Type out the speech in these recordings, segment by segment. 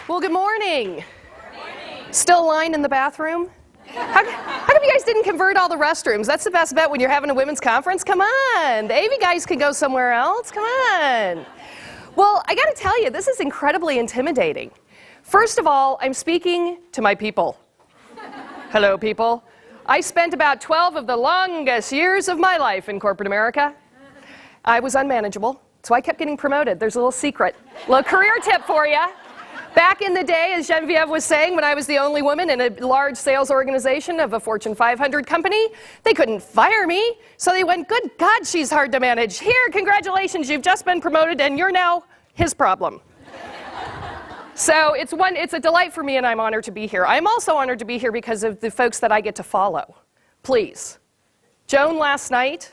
Well, good morning. Still a line in the bathroom? How come you guys didn't convert all the restrooms? That's the best bet when you're having a women's conference. Come on. The AV guys can go somewhere else. Come on. Well, I got to tell you, this is incredibly intimidating. First of all, I'm speaking to my people. Hello, people. I spent about 12 of the longest years of my life in corporate America. I was unmanageable, so I kept getting promoted. There's a little secret, a little career tip for you. Back in the day, as Genevieve was saying, when I was the only woman in a large sales organization of a Fortune 500 company, they couldn't fire me. So they went, good God, she's hard to manage. Here, congratulations, you've just been promoted and you're now his problem. So it's a delight for me and I'm honored to be here. I'm also honored to be here because of the folks that I get to follow. Please. Joan last night,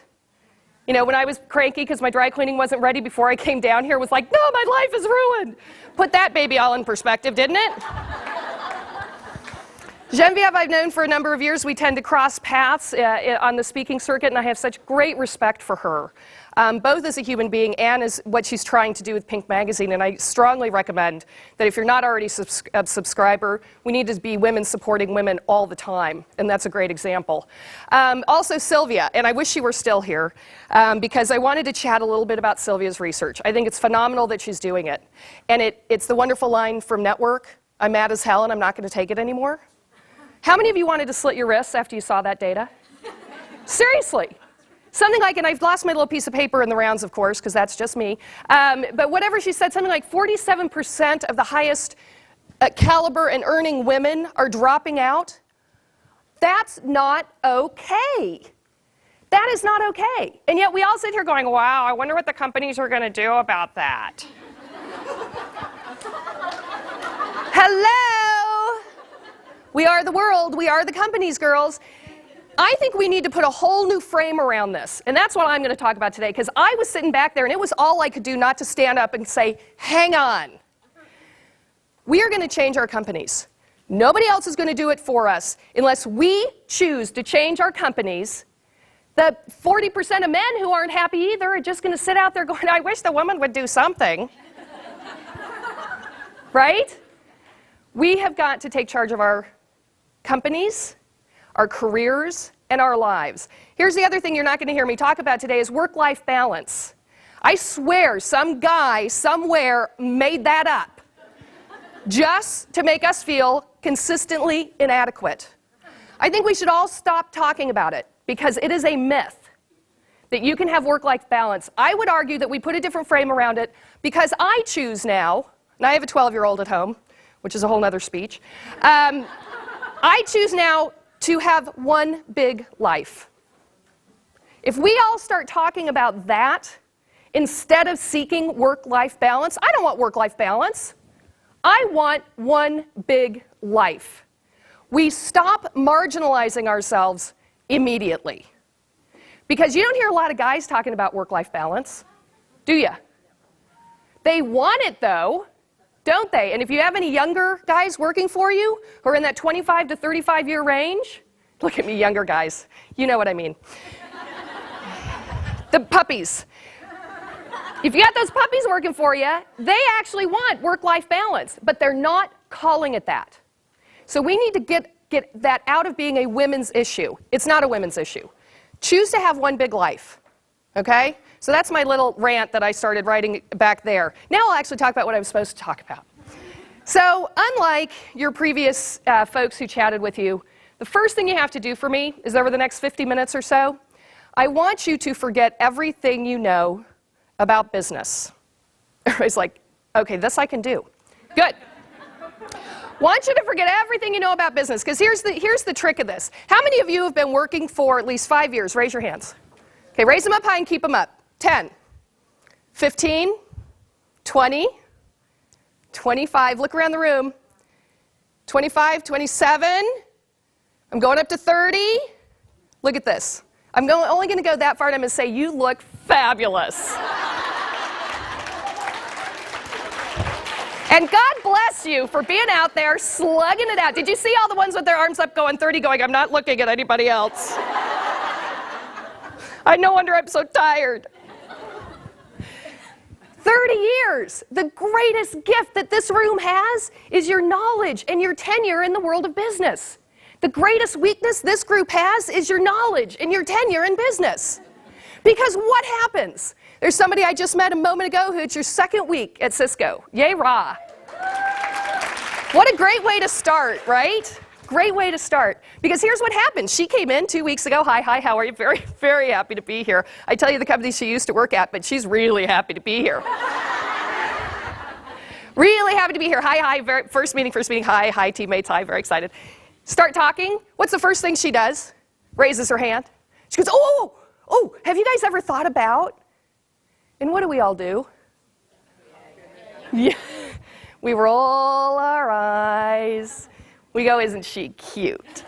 you know, when I was cranky because my dry cleaning wasn't ready before I came down here, was like, no, my life is ruined. Put that baby all in perspective, didn't it? Genevieve I've known for a number of years. We tend to cross paths on the speaking circuit, and I have such great respect for her, both as a human being and as what she's trying to do with Pink Magazine. And I strongly recommend that if you're not already a subscriber, we need to be women supporting women all the time, and that's a great example. Also Sylvia, and I wish she were still here, because I wanted to chat a little bit about Sylvia's research. I think it's phenomenal that she's doing it. And it's the wonderful line from Network, I'm mad as hell and I'm not going to take it anymore. How many of you wanted to slit your wrists after you saw that data? Seriously. Something like, and I've lost my little piece of paper in the rounds, of course, because that's just me. But whatever she said, something like 47% of the highest caliber and earning women are dropping out. That's not okay. That is not okay. And yet we all sit here going, wow, I wonder what the companies are going to do about that. Hello? We are the world. We are the companies, girls. I think we need to put a whole new frame around this. And that's what I'm going to talk about today, because I was sitting back there and it was all I could do not to stand up and say, hang on. We are going to change our companies. Nobody else is going to do it for us unless we choose to change our companies. The 40% of men who aren't happy either are just going to sit out there going, I wish the woman would do something. Right? We have got to take charge of our companies, our careers, and our lives. Here's the other thing you're not going to hear me talk about today is work-life balance. I swear some guy somewhere made that up just to make us feel consistently inadequate. I think we should all stop talking about it because it is a myth that you can have work-life balance. I would argue that we put a different frame around it because I choose now, and I have a 12-year-old at home, which is a whole nother speech. I choose now to have one big life. If we all start talking about that instead of seeking work-life balance, I don't want work-life balance. I want one big life. We stop marginalizing ourselves immediately. Because you don't hear a lot of guys talking about work-life balance, do you? They want it, though. Don't they? And if you have any younger guys working for you who are in that 25 to 35 year range, look at me, younger guys. You know what I mean. The puppies. If you got those puppies working for you, they actually want work-life balance, but they're not calling it that. So we need to get that out of being a women's issue. It's not a women's issue. Choose to have one big life, okay? So that's my little rant that I started writing back there. Now I'll actually talk about what I was supposed to talk about. So unlike your previous folks who chatted with you, the first thing you have to do for me is over the next 50 minutes or so, I want you to forget everything you know about business. Everybody's like, okay, this I can do. Good. Want you to forget everything you know about business, because here's the trick of this. How many of you have been working for at least 5 years? Raise your hands. Okay, raise them up high and keep them up. 10, 15, 20, 25, look around the room, 25, 27, I'm going up to 30. Look at this. I'm only going to go that far and I'm going to say, you look fabulous. And God bless you for being out there slugging it out. Did you see all the ones with their arms up going 30 going, I'm not looking at anybody else. No wonder I'm so tired. 30 years. The greatest gift that this room has is your knowledge and your tenure in the world of business. The greatest weakness this group has is your knowledge and your tenure in business. Because what happens? There's somebody I just met a moment ago who it's your second week at Cisco. Yay, rah. What a great way to start, right? Great way to start. Because here's what happened. She came in 2 weeks ago. Hi, how are you? Very, very happy to be here. I tell you the company she used to work at, but she's really happy to be here. Really happy to be here. Hi, first meeting, hi, teammates, hi, very excited. Start talking. What's the first thing she does? Raises her hand. She goes, oh, have you guys ever thought about? And what do we all do? Yeah. We roll our eyes. We go, isn't she cute?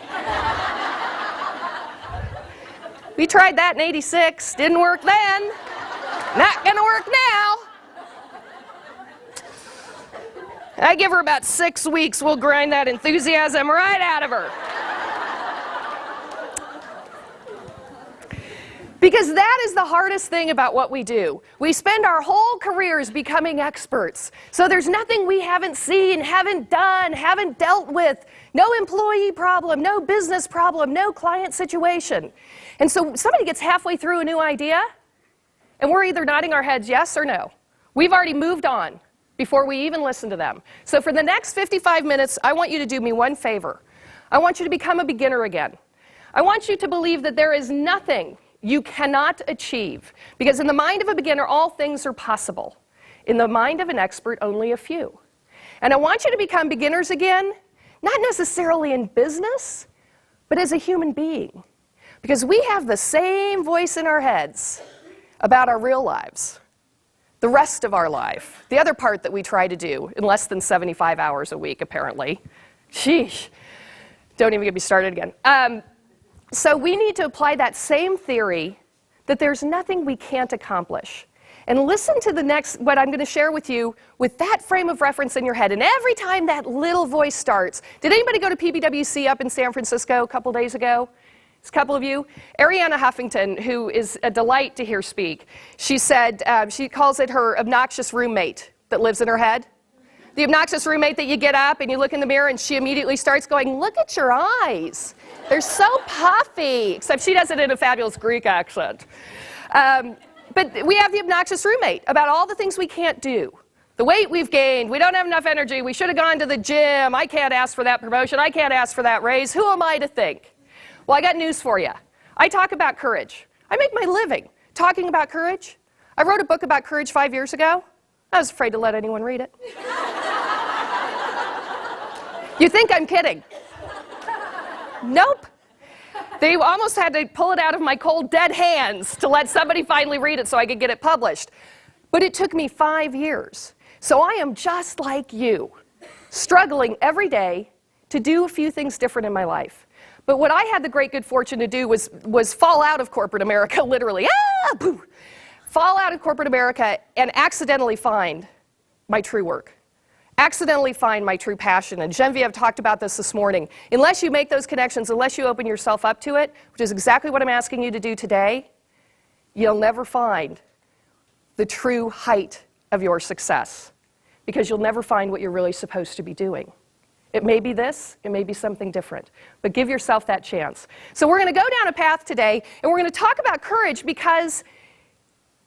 We tried that in '86. Didn't work then. Not gonna work now. I give her about 6 weeks. We'll grind that enthusiasm right out of her. Because that is the hardest thing about what we do. We spend our whole careers becoming experts. So there's nothing we haven't seen, haven't done, haven't dealt with. No employee problem, no business problem, no client situation. And so somebody gets halfway through a new idea, and we're either nodding our heads yes or no. We've already moved on before we even listen to them. So for the next 55 minutes, I want you to do me one favor. I want you to become a beginner again. I want you to believe that there is nothing you cannot achieve. Because in the mind of a beginner, all things are possible. In the mind of an expert, only a few. And I want you to become beginners again, not necessarily in business, but as a human being. Because we have the same voice in our heads about our real lives, the rest of our life, the other part that we try to do in less than 75 hours a week, apparently. Sheesh. Don't even get me started again. So we need to apply that same theory that there's nothing we can't accomplish. And listen to the next, what I'm going to share with you with that frame of reference in your head. And every time that little voice starts, did anybody go to PBWC up in San Francisco a couple days ago? It's a couple of you. Arianna Huffington, who is a delight to hear speak, she said, she calls it her obnoxious roommate that lives in her head. The obnoxious roommate that you get up and you look in the mirror and she immediately starts going, look at your eyes. They're so puffy. Except she does it in a fabulous Greek accent. But we have the obnoxious roommate about all the things we can't do. The weight we've gained, we don't have enough energy, we should have gone to the gym, I can't ask for that promotion, I can't ask for that raise, who am I to think? Well, I got news for you. I talk about courage. I make my living talking about courage. I wrote a book about courage 5 years ago. I was afraid to let anyone read it. You think I'm kidding? Nope. They almost had to pull it out of my cold, dead hands to let somebody finally read it so I could get it published. But it took me 5 years. So I am just like you, struggling every day to do a few things different in my life. But what I had the great good fortune to do was fall out of corporate America, literally. Fall out of corporate America and accidentally find my true work. Accidentally find my true passion. And Genevieve talked about this morning. Unless you make those connections, unless you open yourself up to it, which is exactly what I'm asking you to do today, you'll never find the true height of your success. Because you'll never find what you're really supposed to be doing. It may be this, it may be something different. But give yourself that chance. So we're going to go down a path today, and we're going to talk about courage because,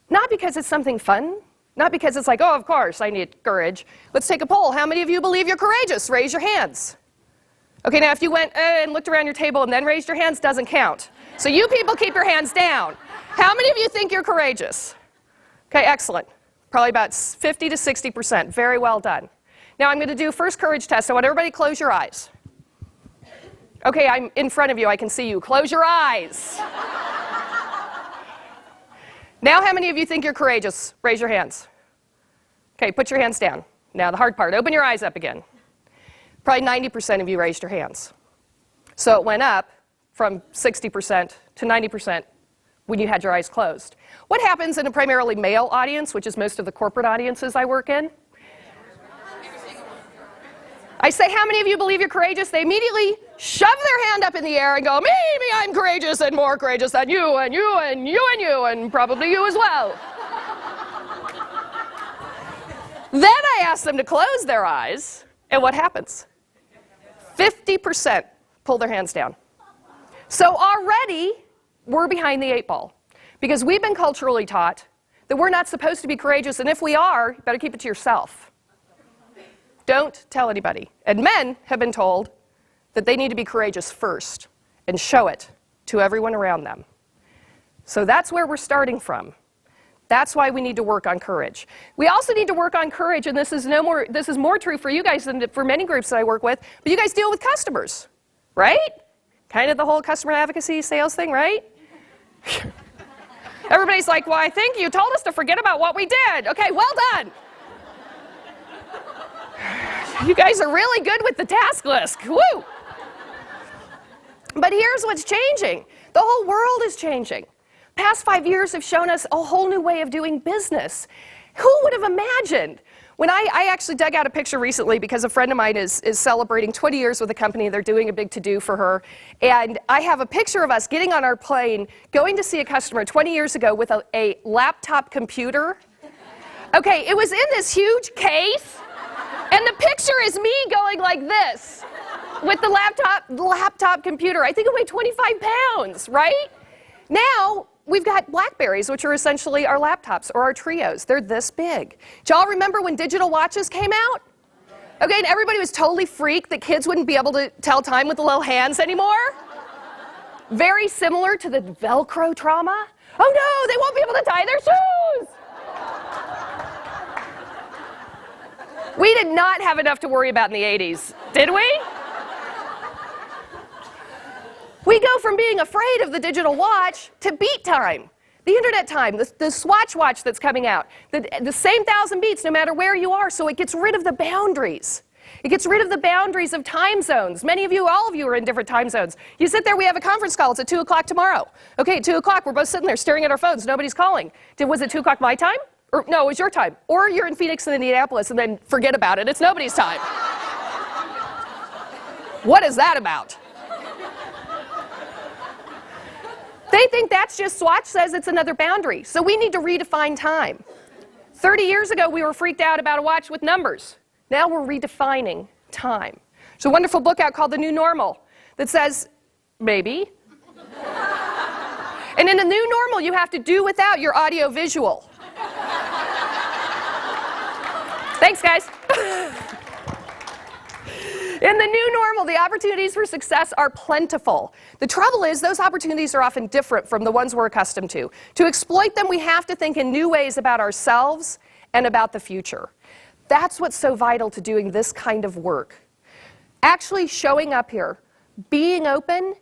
not because it's something fun, not because it's like, oh, of course, I need courage. Let's take a poll. How many of you believe you're courageous? Raise your hands. Okay, now if you went and looked around your table and then raised your hands, doesn't count. So you people keep your hands down. How many of you think you're courageous? Okay, excellent. Probably about 50 to 60%. Very well done. Now I'm going to do a first courage test. I want everybody to close your eyes. Okay, I'm in front of you. I can see you. Close your eyes. Now how many of you think you're courageous? Raise your hands. Okay, put your hands down. Now the hard part. Open your eyes up again. Probably 90% of you raised your hands. So it went up from 60% to 90% when you had your eyes closed. What happens in a primarily male audience, which is most of the corporate audiences I work in? I say, how many of you believe you're courageous? They immediately shove their hand up in the air and go, me, I'm courageous and more courageous than you and you and you and you and probably you as well. Then I ask them to close their eyes, and what happens? 50% pull their hands down. So already, we're behind the 8 ball, because we've been culturally taught that we're not supposed to be courageous, and if we are, you better keep it to yourself. Don't tell anybody. And men have been told that they need to be courageous first and show it to everyone around them. So that's where we're starting from. That's why we need to work on courage. We also need to work on courage, and this is more true for you guys than for many groups that I work with, but you guys deal with customers, right? Kind of the whole customer advocacy sales thing, right? Everybody's like, well, I think you told us to forget about what we did. Okay, well done. You guys are really good with the task list. Woo! But here's what's changing. The whole world is changing. Past 5 years have shown us a whole new way of doing business. Who would have imagined? When I actually dug out a picture recently because a friend of mine is celebrating 20 years with a company. They're doing a big to-do for her. And I have a picture of us getting on our plane, going to see a customer 20 years ago with a laptop computer. Okay, it was in this huge case. And the picture is me going like this with the laptop computer. I think it weighed 25 pounds, right? Now, we've got BlackBerries, which are essentially our laptops or our Trios. They're this big. Do y'all remember when digital watches came out? Okay, and everybody was totally freaked that kids wouldn't be able to tell time with the little hands anymore. Very similar to the Velcro trauma. Oh no, they won't be able to tie their shoes. We did not have enough to worry about in the 80s, did we? We go from being afraid of the digital watch to beat time, the internet time, the Swatch watch that's coming out, the same 1,000 beats no matter where you are, so it gets rid of the boundaries. It gets rid of the boundaries of time zones. Many of you, all of you are in different time zones. You sit there, we have a conference call, it's at 2 o'clock tomorrow. Okay, 2 o'clock, we're both sitting there staring at our phones, nobody's calling. Was it 2 o'clock my time? Or, no, it was your time. Or you're in Phoenix and Indianapolis and then forget about it. It's nobody's time. What is that about? They think that's just Swatch says it's another boundary. So we need to redefine time. 30 years ago, we were freaked out about a watch with numbers. Now we're redefining time. There's a wonderful book out called The New Normal that says, maybe. And in the new normal, you have to do without your audio visual. Thanks, guys. In the new normal, the opportunities for success are plentiful. The trouble is, those opportunities are often different from the ones we're accustomed to. To exploit them, we have to think in new ways about ourselves and about the future. That's what's so vital to doing this kind of work. Actually showing up here, being open,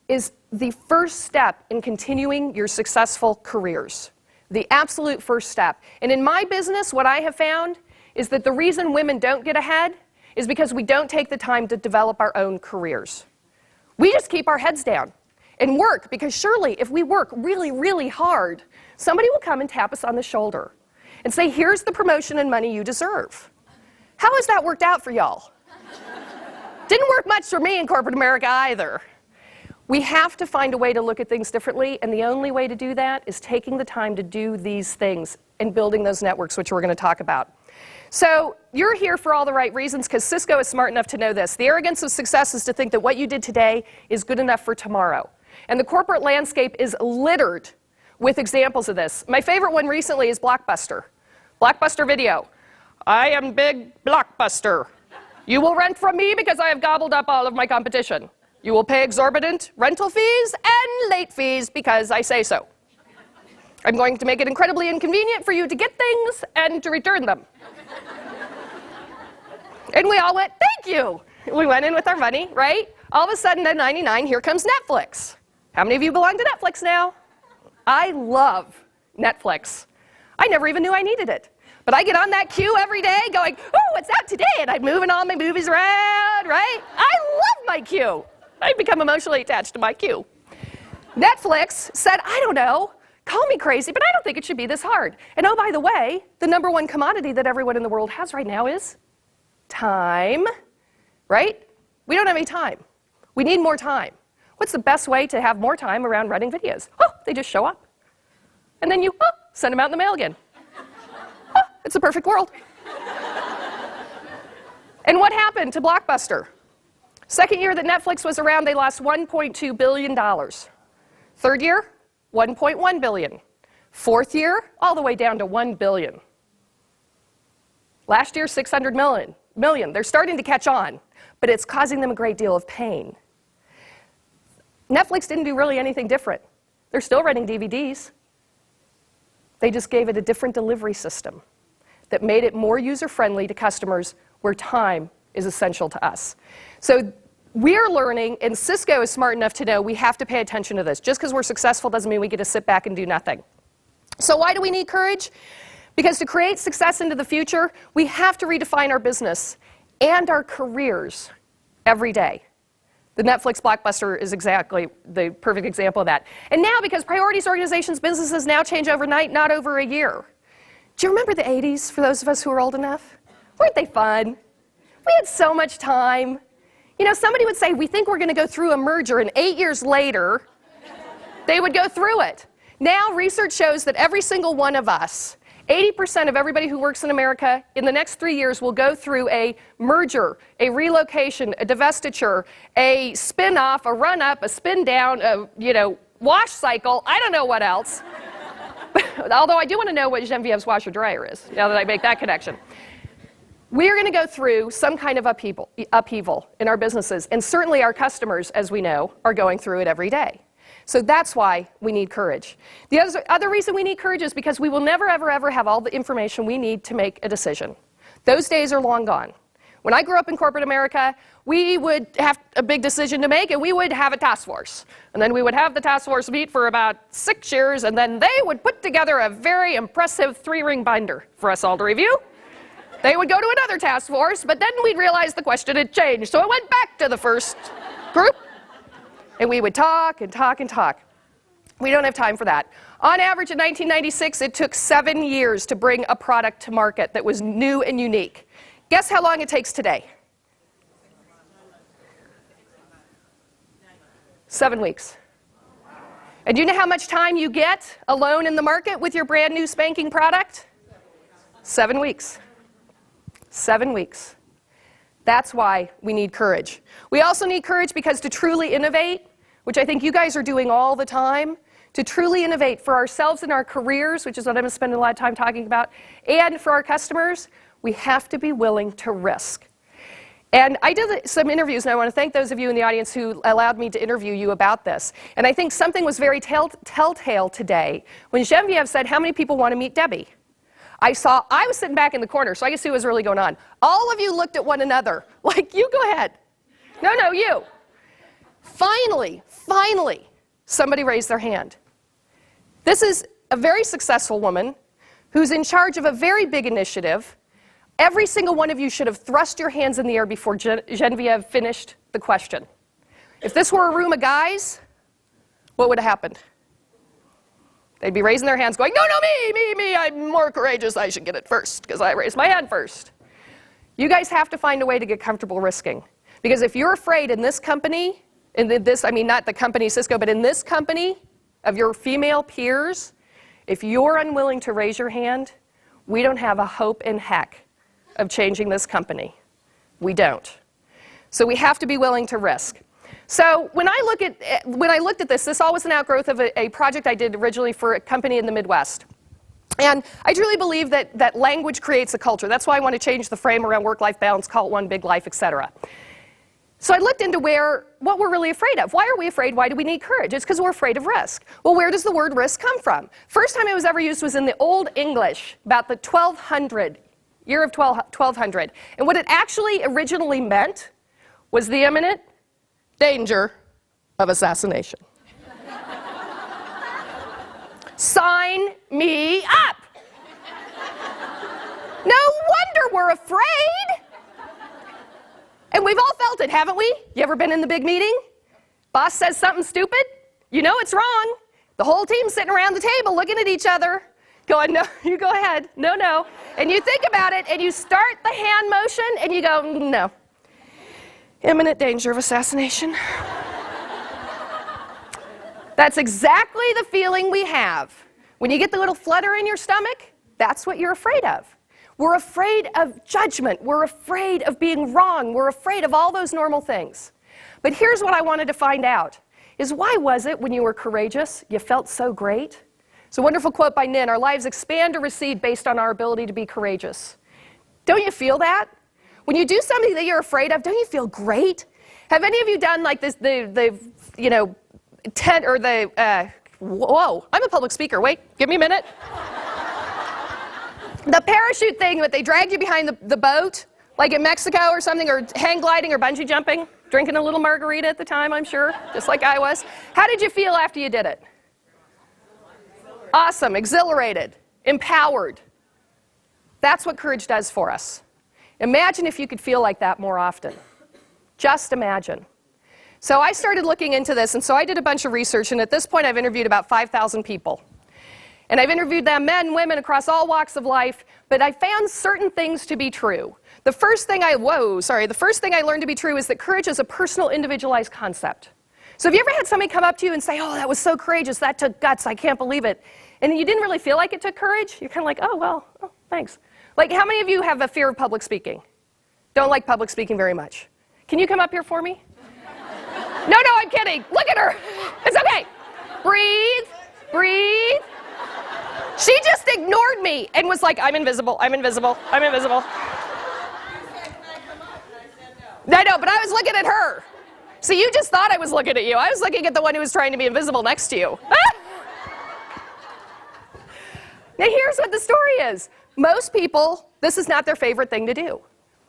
is the first step in continuing your successful careers. The absolute first step. And in my business, what I have found is that the reason women don't get ahead is because we don't take the time to develop our own careers. We just keep our heads down and work, because surely if we work really, really hard, somebody will come and tap us on the shoulder and say, here's the promotion and money you deserve. How has that worked out for y'all? Didn't work much for me in corporate America either. We have to find a way to look at things differently, and the only way to do that is taking the time to do these things and building those networks, which we're going to talk about. So you're here for all the right reasons, because Cisco is smart enough to know this. The arrogance of success is to think that what you did today is good enough for tomorrow. And the corporate landscape is littered with examples of this. My favorite one recently is Blockbuster. Blockbuster Video. I am big Blockbuster. You will rent from me because I have gobbled up all of my competition. You will pay exorbitant rental fees and late fees because I say so. I'm going to make it incredibly inconvenient for you to get things and to return them. And we all went, thank you. We went in with our money, right? All of a sudden at $99, here comes Netflix. How many of you belong to Netflix now? I love Netflix. I never even knew I needed it. But I get on that queue every day going, oh, what's out today? And I'm moving all my movies around, right? I love my queue. I've become emotionally attached to my queue. Netflix said, I don't know, call me crazy, but I don't think it should be this hard. And oh, by the way, the number one commodity that everyone in the world has right now is time, right? We don't have any time. We need more time. What's the best way to have more time around running videos? Oh, they just show up. And then you send them out in the mail again. Oh, it's a perfect world. And what happened to Blockbuster? Second year that Netflix was around, they lost $1.2 billion. Third year, $1.1 billion. Fourth year, all the way down to $1 billion. Last year, $600 million. They're starting to catch on, but it's causing them a great deal of pain. Netflix didn't do really anything different. They're still renting DVDs. They just gave it a different delivery system that made it more user-friendly to customers where time is essential to us. So we're learning, and Cisco is smart enough to know we have to pay attention to this. Just because we're successful doesn't mean we get to sit back and do nothing. So why do we need courage? Because to create success into the future, we have to redefine our business and our careers every day. The Netflix Blockbuster is exactly the perfect example of that. And now, because priorities organizations' businesses now change overnight, not over a year. Do you remember the 80s, for those of us who are old enough? Weren't they fun? We had so much time. You know, somebody would say, we think we're going to go through a merger, and 8 years later, they would go through it. Now, research shows that every single one of us, 80% of everybody who works in America in the next 3 years will go through a merger, a relocation, a divestiture, a spin-off, a run-up, a spin-down, a wash cycle. I don't know what else. Although I do want to know what Genevieve's washer dryer is, now that I make that connection. We are going to go through some kind of upheaval in our businesses, and certainly our customers, as we know, are going through it every day. So that's why we need courage. The other reason we need courage is because we will never, ever, ever have all the information we need to make a decision. Those days are long gone. When I grew up in corporate America, we would have a big decision to make, and we would have a task force. And then we would have the task force meet for about 6 years, and then they would put together a very impressive 3-ring binder for us all to review. They would go to another task force, but then we'd realize the question had changed, so it went back to the first group. And we would talk and talk and talk. We don't have time for that. On average, in 1996, it took 7 years to bring a product to market that was new and unique. Guess how long it takes today? 7 weeks. And do you know how much time you get alone in the market with your brand new spanking product? 7 weeks. 7 weeks. That's why we need courage. We also need courage because to truly innovate, which I think you guys are doing all the time, to truly innovate for ourselves and our careers, which is what I'm going to spend a lot of time talking about, and for our customers, we have to be willing to risk. And I did some interviews, and I want to thank those of you in the audience who allowed me to interview you about this. And I think something was very telltale today when Genevieve said, how many people want to meet Debbie? I was sitting back in the corner, so I could see what was really going on. All of you looked at one another, like, you go ahead. No, you. Finally, somebody raised their hand. This is a very successful woman who's in charge of a very big initiative. Every single one of you should have thrust your hands in the air before Genevieve finished the question. If this were a room of guys, what would have happened? They'd be raising their hands going, no, me, I'm more courageous, I should get it first, because I raised my hand first. You guys have to find a way to get comfortable risking. Because if you're afraid in this company, I mean not the company Cisco, but in this company of your female peers, if you're unwilling to raise your hand, we don't have a hope in heck of changing this company. We don't. So we have to be willing to risk. So when I looked at this all was an outgrowth of a project I did originally for a company in the Midwest. And I truly believe that language creates a culture. That's why I want to change the frame around work-life balance, call it one big life, etc. So I looked into what we're really afraid of. Why are we afraid? Why do we need courage? It's because we're afraid of risk. Well, where does the word risk come from? First time it was ever used was in the Old English, about the year of 1200. And what it actually originally meant was the imminent danger of assassination. Sign me up. No wonder we're afraid. And we've all felt it, haven't we? You ever been in the big meeting? Boss says something stupid. You know it's wrong. The whole team's sitting around the table looking at each other, going, no, you go ahead. No. And you think about it, and you start the hand motion, and you go, no. Imminent danger of assassination. That's exactly the feeling we have. When you get the little flutter in your stomach, that's what you're afraid of. We're afraid of judgment. We're afraid of being wrong. We're afraid of all those normal things. But here's what I wanted to find out, is why was it when you were courageous, you felt so great? It's a wonderful quote by Nin, our lives expand or recede based on our ability to be courageous. Don't you feel that? When you do something that you're afraid of, don't you feel great? Have any of you done like this, whoa, I'm a public speaker, wait, give me a minute. The parachute thing that they dragged you behind the boat, like in Mexico or something, or hang gliding or bungee jumping, drinking a little margarita at the time, I'm sure, just like I was. How did you feel after you did it? Awesome, exhilarated, empowered. That's what courage does for us. Imagine if you could feel like that more often. Just imagine. So I started looking into this, and so I did a bunch of research, and at this point I've interviewed about 5,000 people. And I've interviewed them, men, women, across all walks of life, but I found certain things to be true. The first thing I learned to be true is that courage is a personal, individualized concept. So have you ever had somebody come up to you and say, oh, that was so courageous, that took guts, I can't believe it. And you didn't really feel like it took courage? You're kind of like, oh, well, oh, thanks. Like, how many of you have a fear of public speaking? Don't like public speaking very much. Can you come up here for me? No, I'm kidding. Look at her. It's okay. Breathe, breathe. She just ignored me and was like, I'm invisible, I'm invisible, I'm invisible. I know, but I was looking at her. So you just thought I was looking at you. I was looking at the one who was trying to be invisible next to you. Now here's what the story is. Most people, this is not their favorite thing to do.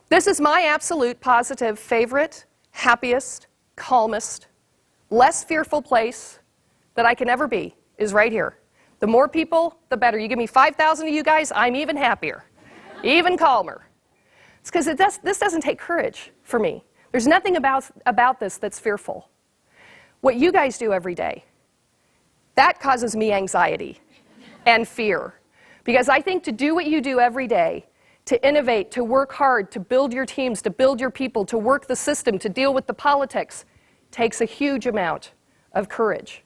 This is my absolute positive favorite, happiest, calmest, less fearful place that I can ever be is right here. The more people, the better. You give me 5,000 of you guys, I'm even happier, even calmer. It's because this doesn't take courage for me. There's nothing about this that's fearful. What you guys do every day, that causes me anxiety and fear. Because I think to do what you do every day, to innovate, to work hard, to build your teams, to build your people, to work the system, to deal with the politics, takes a huge amount of courage.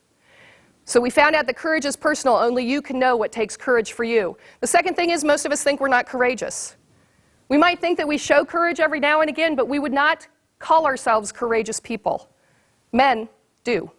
So we found out that courage is personal. Only you can know what takes courage for you. The second thing is most of us think we're not courageous. We might think that we show courage every now and again, but we would not call ourselves courageous people. Men do.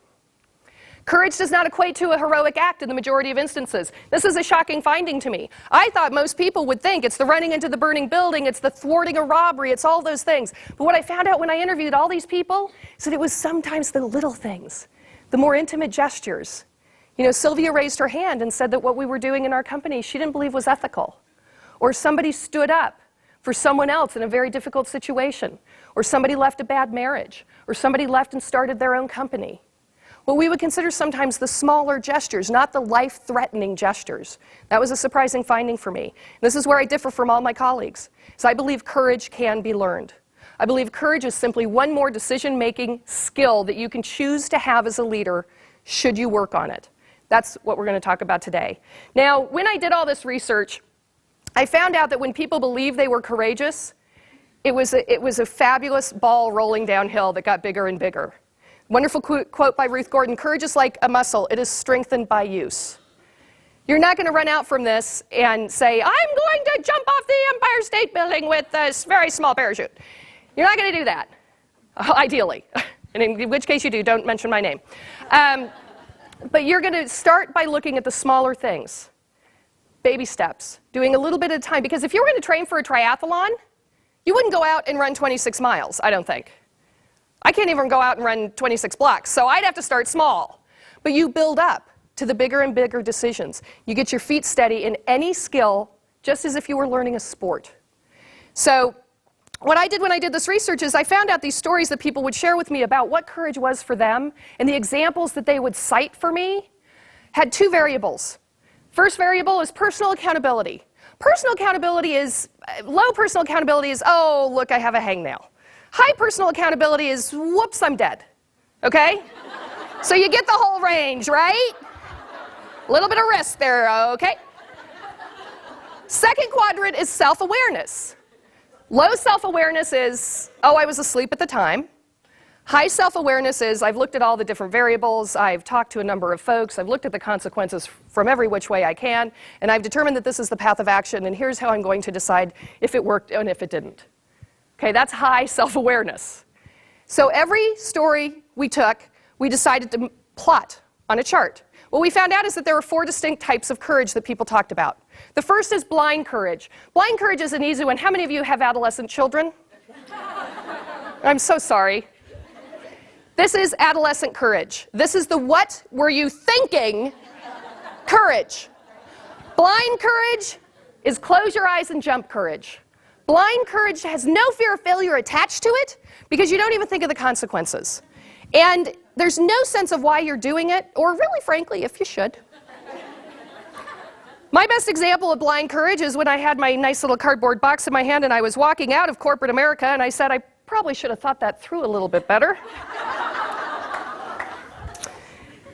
Courage does not equate to a heroic act in the majority of instances. This is a shocking finding to me. I thought most people would think it's the running into the burning building, it's the thwarting a robbery, it's all those things. But what I found out when I interviewed all these people is that it was sometimes the little things, the more intimate gestures. You know, Sylvia raised her hand and said that what we were doing in our company she didn't believe was ethical. Or somebody stood up for someone else in a very difficult situation. Or somebody left a bad marriage. Or somebody left and started their own company. What we would consider sometimes the smaller gestures, not the life-threatening gestures. That was a surprising finding for me. This is where I differ from all my colleagues. So I believe courage can be learned. I believe courage is simply one more decision-making skill that you can choose to have as a leader should you work on it. That's what we're going to talk about today. Now, when I did all this research, I found out that when people believed they were courageous, it was a fabulous ball rolling downhill that got bigger and bigger. Wonderful quote by Ruth Gordon, courage is like a muscle, it is strengthened by use. You're not going to run out from this and say, I'm going to jump off the Empire State Building with a very small parachute. You're not going to do that, ideally. And in which case you do, don't mention my name. But you're going to start by looking at the smaller things. Baby steps, doing a little bit at a time. Because if you were going to train for a triathlon, you wouldn't go out and run 26 miles, I don't think. I can't even go out and run 26 blocks, so I'd have to start small. But you build up to the bigger and bigger decisions. You get your feet steady in any skill, just as if you were learning a sport. So what I did when I did this research is I found out these stories that people would share with me about what courage was for them, and the examples that they would cite for me had two variables. First variable is personal accountability. Personal accountability is, low personal accountability is, oh, look, I have a hangnail. High personal accountability is, whoops, I'm dead. Okay? So you get the whole range, right? A little bit of risk there, okay? Second quadrant is self-awareness. Low self-awareness is, oh, I was asleep at the time. High self-awareness is, I've looked at all the different variables, I've talked to a number of folks, I've looked at the consequences from every which way I can, and I've determined that this is the path of action, and here's how I'm going to decide if it worked and if it didn't. Okay, that's high self-awareness. So every story we took, we decided to plot on a chart. What we found out is that there were 4 distinct types of courage that people talked about. The first is blind courage. Blind courage is an easy one. How many of you have adolescent children? I'm so sorry. This is adolescent courage. This is the what were you thinking courage. Blind courage is close your eyes and jump courage. Blind courage has no fear of failure attached to it because you don't even think of the consequences. And there's no sense of why you're doing it, or really, frankly, if you should. My best example of blind courage is when I had my nice little cardboard box in my hand and I was walking out of corporate America and I said, I probably should have thought that through a little bit better.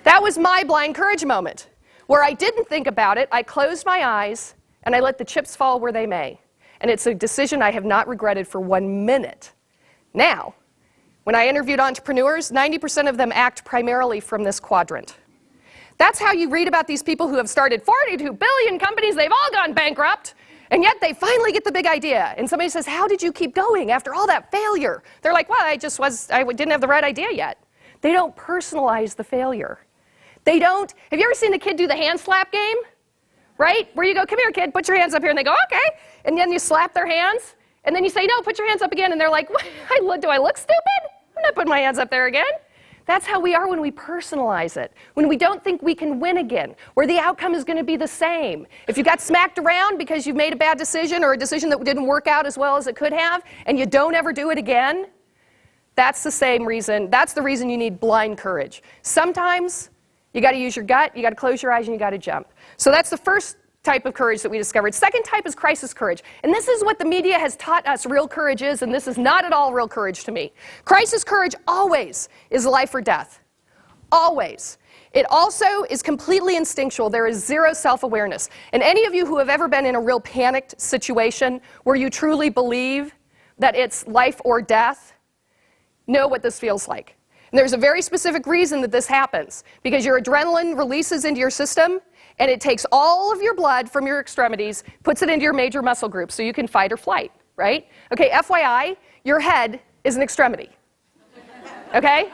That was my blind courage moment, where I didn't think about it, I closed my eyes, and I let the chips fall where they may. And it's a decision I have not regretted for 1 minute. Now, when I interviewed entrepreneurs, 90% of them act primarily from this quadrant. That's how you read about these people who have started 42 billion companies, they've all gone bankrupt, and yet they finally get the big idea. And somebody says, how did you keep going after all that failure? They're like, well, I didn't have the right idea yet. They don't personalize the failure. They don't, have you ever seen the kid do the hand slap game? Right? Where you go, come here kid, put your hands up here, and they go, okay. And then you slap their hands, and then you say, no, put your hands up again, and they're like, what? Do I look stupid? I'm not putting my hands up there again. That's how we are when we personalize it, when we don't think we can win again, where the outcome is going to be the same. If you got smacked around because you've made a bad decision or a decision that didn't work out as well as it could have, and you don't ever do it again, that's the same reason, that's the reason you need blind courage. Sometimes you got to use your gut, you got to close your eyes, and you got to jump. So that's the first type of courage that we discovered. Second type is crisis courage. And this is what the media has taught us real courage is, and this is not at all real courage to me. Crisis courage always is life or death. Always. It also is completely instinctual. There is zero self-awareness. And any of you who have ever been in a real panicked situation where you truly believe that it's life or death know what this feels like. And there's a very specific reason that this happens, because your adrenaline releases into your system, and it takes all of your blood from your extremities, puts it into your major muscle groups so you can fight or flight, right? Okay, FYI, your head is an extremity, okay?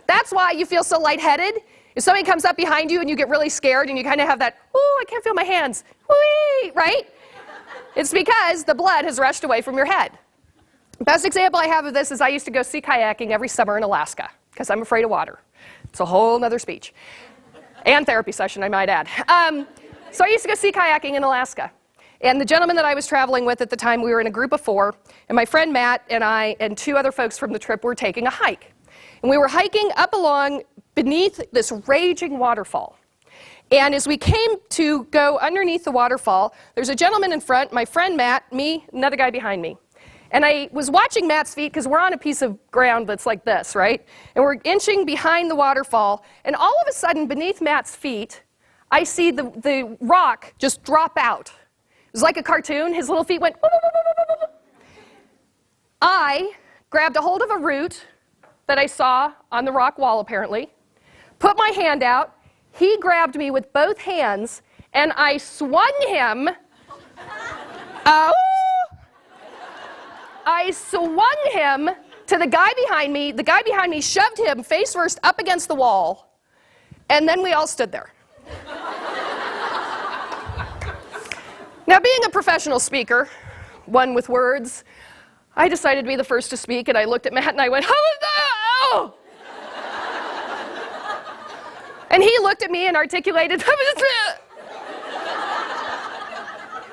That's why you feel so lightheaded. If somebody comes up behind you and you get really scared and you kind of have that, ooh, I can't feel my hands, whee, right? It's because the blood has rushed away from your head. The best example I have of this is I used to go sea kayaking every summer in Alaska, because I'm afraid of water. It's a whole other speech. And therapy session, I might add. So I used to go sea kayaking in Alaska. And the gentleman that I was traveling with at the time, we were in a group of 4, and my friend Matt and I and 2 other folks from the trip were taking a hike. And we were hiking up along beneath this raging waterfall. And as we came to go underneath the waterfall, there's a gentleman in front, my friend Matt, me, another guy behind me. And I was watching Matt's feet, because we're on a piece of ground that's like this, right? And we're inching behind the waterfall, and all of a sudden, beneath Matt's feet, I see the rock just drop out. It was like a cartoon. His little feet went, whoop, whoop, whoop, whoop, whoop. I grabbed a hold of a root that I saw on the rock wall, apparently, put my hand out, he grabbed me with both hands, and I swung him, I swung him to the guy behind me. The guy behind me shoved him face first up against the wall, and then we all stood there. Now, being a professional speaker, one with words, I decided to be the first to speak, and I looked at Matt and I went, oh! And he looked at me and articulated,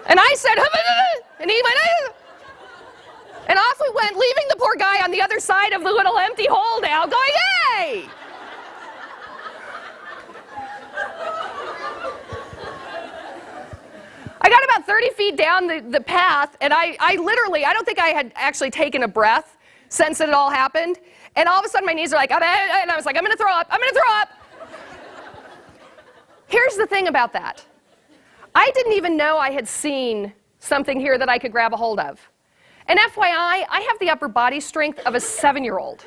and I said, and he went, and off we went, leaving the poor guy on the other side of the little empty hole now, going, hey! I got about 30 feet down the path, and I literally, I don't think I had actually taken a breath since it all happened. And all of a sudden my knees are like, and I was like, I'm going to throw up, I'm going to throw up. Here's the thing about that. I didn't even know I had seen something here that I could grab a hold of. And FYI, I have the upper body strength of a 7-year-old.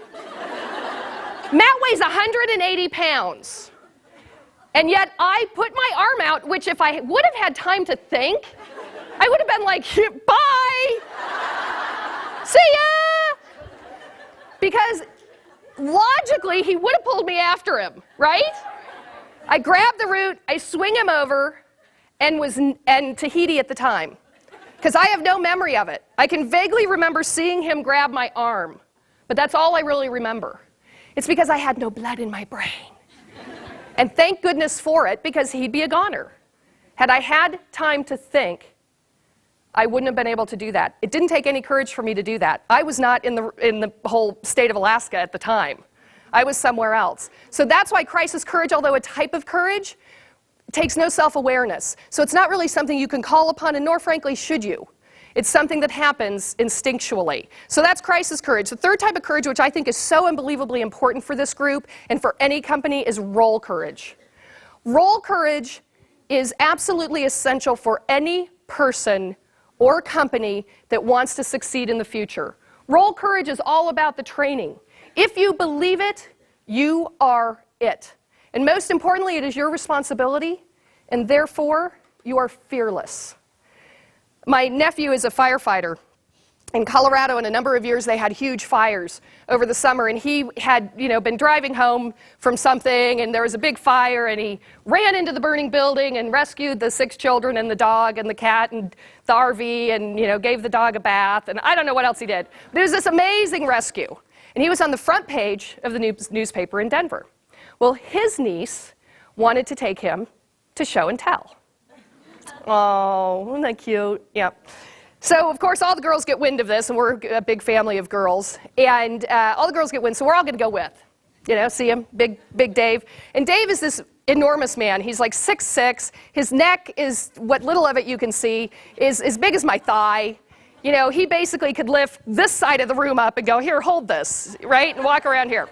Matt weighs 180 pounds. And yet I put my arm out, which if I would have had time to think, I would have been like, bye, see ya. Because logically, he would have pulled me after him, right? I grabbed the root, I swing him over, and Tahiti at the time. Because I have no memory of it. I can vaguely remember seeing him grab my arm, but that's all I really remember. It's because I had no blood in my brain. And thank goodness for it, because he'd be a goner. Had I had time to think, I wouldn't have been able to do that. It didn't take any courage for me to do that. I was not in the whole state of Alaska at the time. I was somewhere else. So that's why crisis courage, although a type of courage, takes no self-awareness. So it's not really something you can call upon, and nor frankly should you. It's something that happens instinctually. So that's crisis courage. The third type of courage, which I think is so unbelievably important for this group and for any company, is role courage. Role courage is absolutely essential for any person or company that wants to succeed in the future. Role courage is all about the training. If you believe it, you are it. And most importantly, it is your responsibility, and therefore, you are fearless. My nephew is a firefighter. In Colorado, in a number of years, they had huge fires over the summer, and he had, been driving home from something, and there was a big fire, and he ran into the burning building and rescued the 6 children and the dog and the cat and the RV, and, gave the dog a bath, and I don't know what else he did. But it was this amazing rescue, and he was on the front page of the newspaper in Denver. Well, his niece wanted to take him to show and tell. Oh, isn't that cute? Yeah. So, of course, all the girls get wind of this, and we're a big family of girls, and all the girls get wind, so we're all going to go with. See him, big Dave. And Dave is this enormous man. He's like 6'6". His neck is, what little of it you can see, is as big as my thigh. He basically could lift this side of the room up and go, here, hold this, right, and walk around here.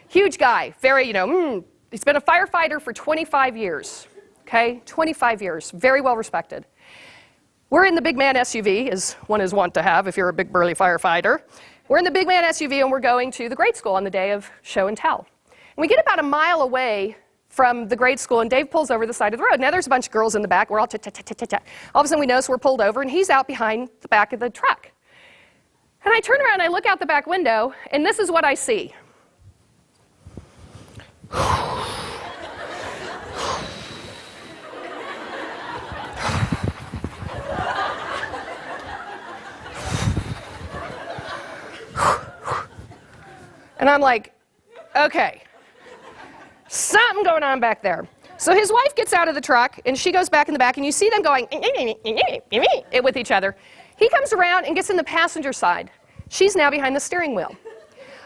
Huge guy, very, he's been a firefighter for 25 years, okay? 25 years, very well respected. We're in the big man SUV, as one is wont to have if you're a big burly firefighter. We're in the big man SUV, and we're going to the grade school on the day of show and tell. And we get about a mile away from the grade school, and Dave pulls over the side of the road. Now, there's a bunch of girls in the back. We're all cha-cha-cha-cha-cha. All of a sudden, we notice we're pulled over, and he's out behind the back of the truck. And I turn around, and I look out the back window, and this is what I see. And I'm like, okay, something going on back there. So his wife gets out of the truck, and she goes back in the back, and you see them going with each other. He comes around and gets in the passenger side. She's now behind the steering wheel.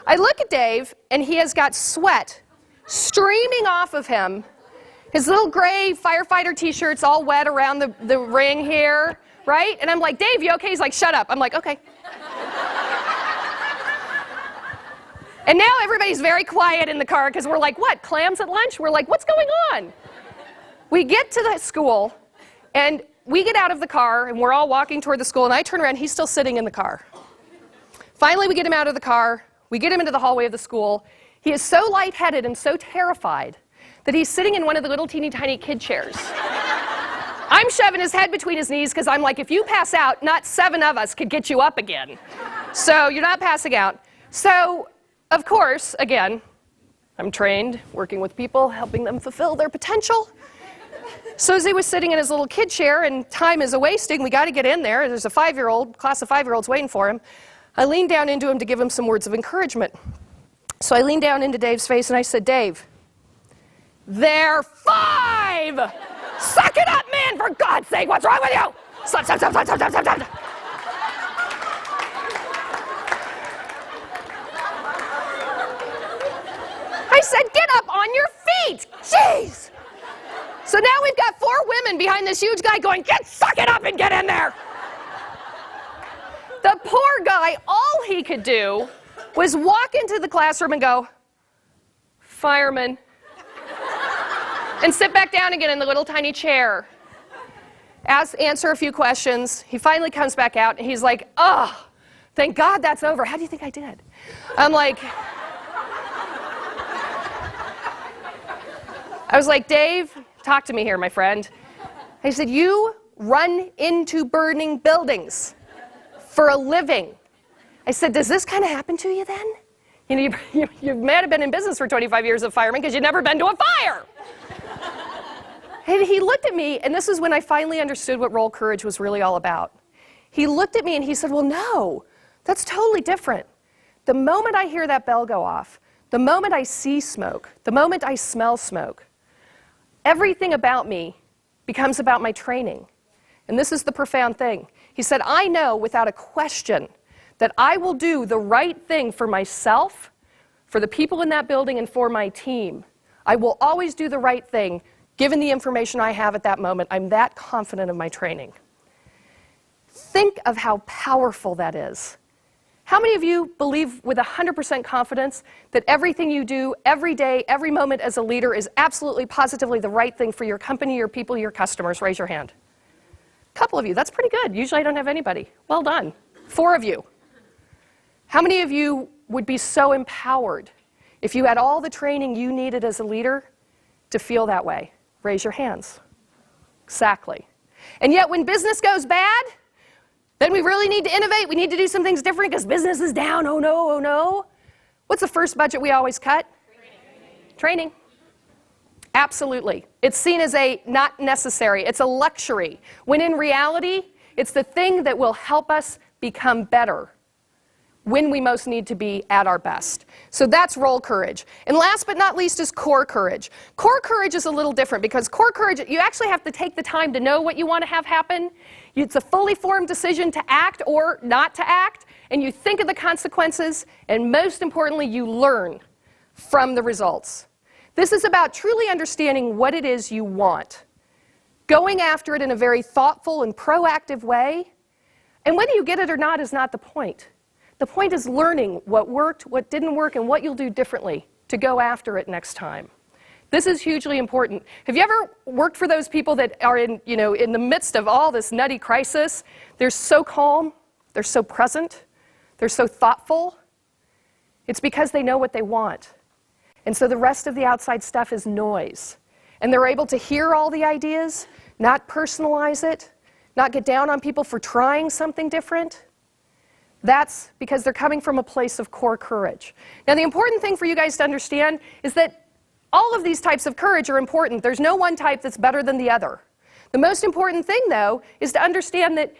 I look at Dave, and he has got sweat streaming off of him. His little gray firefighter t-shirt's all wet around the ring here, right? And I'm like, Dave, you okay? He's like, shut up. I'm like, okay. And now everybody's very quiet in the car because we're like, what, clams at lunch? We're like, what's going on? We get to the school, and we get out of the car, and we're all walking toward the school, and I turn around, he's still sitting in the car. Finally, we get him out of the car. We get him into the hallway of the school. He is so lightheaded and so terrified that he's sitting in one of the little teeny tiny kid chairs. I'm shoving his head between his knees because I'm like, if you pass out, not 7 of us could get you up again. So you're not passing out. So, of course, again, I'm trained working with people, helping them fulfill their potential. So as he was sitting in his little kid chair and time is a-wasting, we got to get in there. There's a 5-year-old, class of 5-year-olds waiting for him. I leaned down into him to give him some words of encouragement. So I leaned down into Dave's face and I said, Dave, they're 5! Suck it up, man, for God's sake, what's wrong with you? Stop, stop, stop, stop, stop, stop, stop, stop. I said, get up on your feet! Jeez! So now we've got 4 women behind this huge guy going, suck it up and get in there! The poor guy, all he could do was walk into the classroom and go, fireman, and sit back down again in the little tiny chair. Answer a few questions. He finally comes back out, and he's like, oh, thank God that's over. How do you think I did? I'm like, I was like, Dave, talk to me here, my friend. I said, you run into burning buildings for a living. I said, does this kind of happen to you then? You know, you might have been in business for 25 years as a fireman because you've never been to a fire. And he looked at me, and this is when I finally understood what Roll Courage was really all about. He looked at me and he said, well, no, that's totally different. The moment I hear that bell go off, the moment I see smoke, the moment I smell smoke, everything about me becomes about my training. And this is the profound thing. He said, I know without a question that I will do the right thing for myself, for the people in that building, and for my team. I will always do the right thing, given the information I have at that moment. I'm that confident of my training. Think of how powerful that is. How many of you believe with 100% confidence that everything you do every day, every moment as a leader is absolutely, positively the right thing for your company, your people, your customers? Raise your hand. A couple of you. That's pretty good. Usually I don't have anybody. Well done. 4 of you. How many of you would be so empowered if you had all the training you needed as a leader to feel that way? Raise your hands. Exactly. And yet when business goes bad, then we really need to innovate. We need to do some things different because business is down. Oh no, oh no. What's the first budget we always cut? Training. Absolutely. It's seen as a not necessary. It's a luxury. When in reality, it's the thing that will help us become better when we most need to be at our best. So that's Roll Courage. And last but not least is Core Courage. Core Courage is a little different because Core Courage, you actually have to take the time to know what you want to have happen. It's a fully formed decision to act or not to act, and you think of the consequences, and most importantly, you learn from the results. This is about truly understanding what it is you want, going after it in a very thoughtful and proactive way, and whether you get it or not is not the point. The point is learning what worked, what didn't work, and what you'll do differently to go after it next time. This is hugely important. Have you ever worked for those people that are in the midst of all this nutty crisis? They're so calm, they're so present, they're so thoughtful. It's because they know what they want. And so the rest of the outside stuff is noise. And they're able to hear all the ideas, not personalize it, not get down on people for trying something different. That's because they're coming from a place of core courage. Now, the important thing for you guys to understand is that all of these types of courage are important. There's no one type that's better than the other. The most important thing, though, is to understand that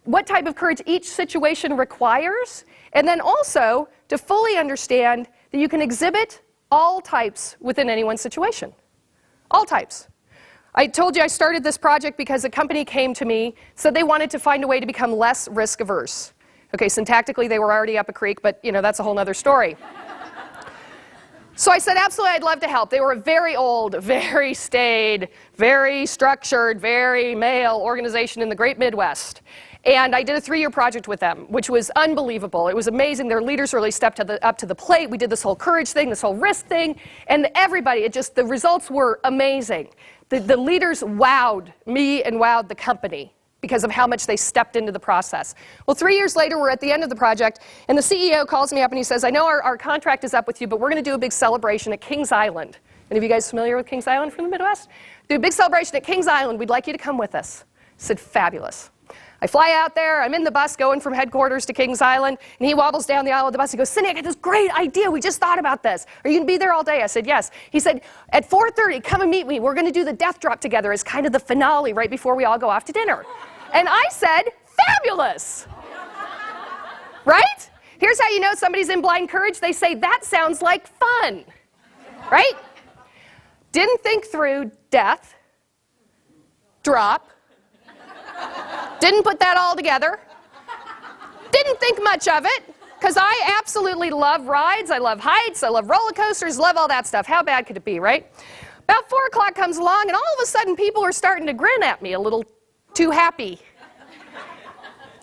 what type of courage each situation requires, and then also to fully understand that you can exhibit all types within any one situation. All types. I told you I started this project because a company came to me, said they wanted to find a way to become less risk averse. Okay, syntactically they were already up a creek, but that's a whole other story. So I said, absolutely, I'd love to help. They were a very old, very staid, very structured, very male organization in the great Midwest. And I did a 3-year project with them, which was unbelievable. It was amazing. Their leaders really stepped up to the plate. We did this whole courage thing, this whole risk thing, and everybody, the results were amazing. The leaders wowed me and wowed the company because of how much they stepped into the process. Well, 3 years later, we're at the end of the project, and the CEO calls me up and he says, I know our contract is up with you, but we're going to do a big celebration at Kings Island. Any of you guys familiar with Kings Island from the Midwest? Do a big celebration at Kings Island. We'd like you to come with us. I said, fabulous. I fly out there, I'm in the bus going from headquarters to Kings Island, and he wobbles down the aisle of the bus. He goes, Cindy, I got this great idea. We just thought about this. Are you going to be there all day? I said, yes. He said, at 4:30, come and meet me. We're going to do the death drop together as kind of the finale right before we all go off to dinner. And I said, fabulous. Right? Here's how you know somebody's in blind courage. They say, that sounds like fun. Right? Didn't think through death, drop, didn't put that all together, didn't think much of it, because I absolutely love rides, I love heights, I love roller coasters, love all that stuff. How bad could it be, right? About 4 o'clock comes along, and all of a sudden people are starting to grin at me a little too happy.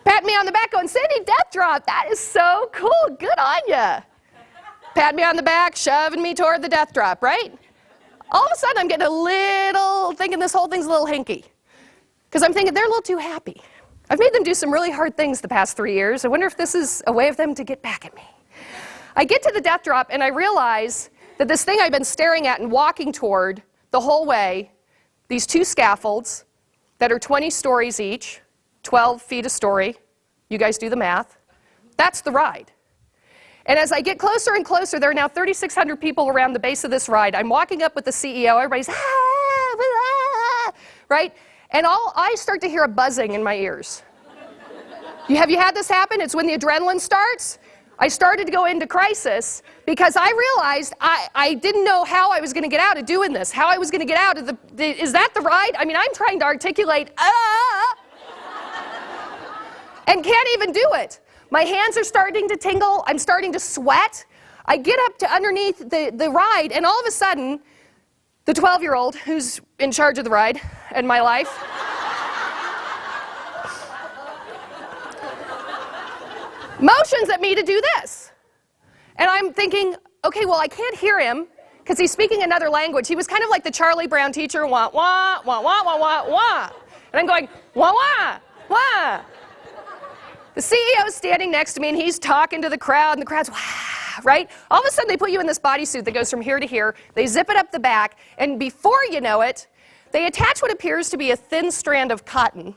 Pat me on the back going, Cindy, death drop, that is so cool, good on ya. Pat me on the back, shoving me toward the death drop, right? All of a sudden I'm getting thinking this whole thing's a little hinky. Because I'm thinking they're a little too happy. I've made them do some really hard things the past 3 years. I wonder if this is a way of them to get back at me. I get to the death drop and I realize that this thing I've been staring at and walking toward the whole way, these 2 scaffolds that are 20 stories each, 12 feet a story. You guys do the math. That's the ride. And as I get closer and closer, there are now 3,600 people around the base of this ride. I'm walking up with the CEO. Everybody's, right? And I start to hear a buzzing in my ears. Have you had this happen? It's when the adrenaline starts. I started to go into crisis because I realized I didn't know how I was going to get out of doing this, how I was going to get out of is that the ride? I mean, I'm trying to articulate, and can't even do it. My hands are starting to tingle. I'm starting to sweat. I get up to underneath the ride, and all of a sudden, the 12-year-old who's in charge of the ride and my life motions at me to do this. And I'm thinking, okay, well, I can't hear him because he's speaking another language. He was kind of like the Charlie Brown teacher, wah, wah, wah, wah, wah, wah, wah. And I'm going, wah, wah, wah. The CEO is standing next to me, and he's talking to the crowd, and the crowd's, wah, right? All of a sudden, they put you in this bodysuit that goes from here to here. They zip it up the back, and before you know it, they attach what appears to be a thin strand of cotton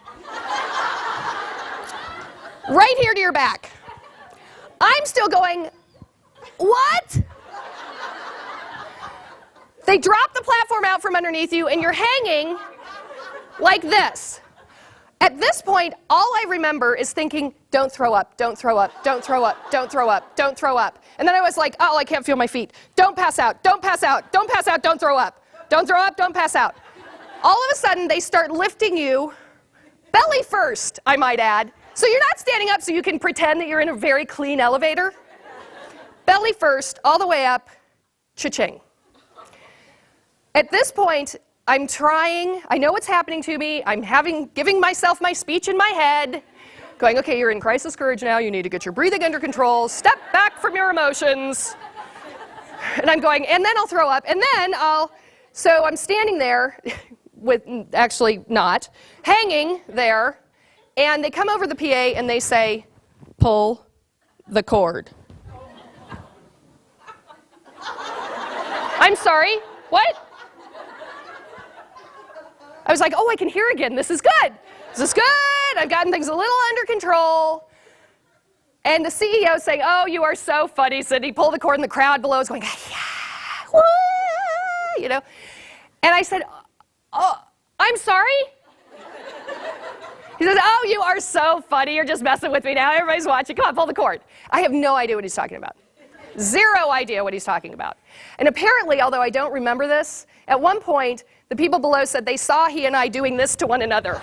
right here to your back. I'm still going, what? They drop the platform out from underneath you, and you're hanging like this. At this point, all I remember is thinking, don't throw up, don't throw up, don't throw up, don't throw up, don't throw up. And then I was like, oh, I can't feel my feet. Don't pass out, don't pass out, don't pass out, don't throw up. Don't throw up, don't pass out. All of a sudden, they start lifting you, belly first, I might add. So you're not standing up so you can pretend that you're in a very clean elevator. Belly first, all the way up, cha-ching. At this point, I'm trying, I know what's happening to me, I'm giving myself my speech in my head, going, okay, you're in crisis courage now, you need to get your breathing under control, step back from your emotions. And I'm going, and then I'll throw up, and then so I'm standing there, with, actually not, hanging there, and they come over the PA and they say, pull the cord. I'm sorry, what? I was like, oh, I can hear again. This is good. This is good. I've gotten things a little under control. And the CEO saying, oh, you are so funny, Cindy. Pull the cord, and the crowd below is going, yeah, woo, you know. And I said, oh, I'm sorry? He says, oh, you are so funny. You're just messing with me now. Everybody's watching. Come on, pull the cord. I have no idea what he's talking about. Zero idea what he's talking about. And apparently, although I don't remember this, at one point, the people below said they saw he and I doing this to one another.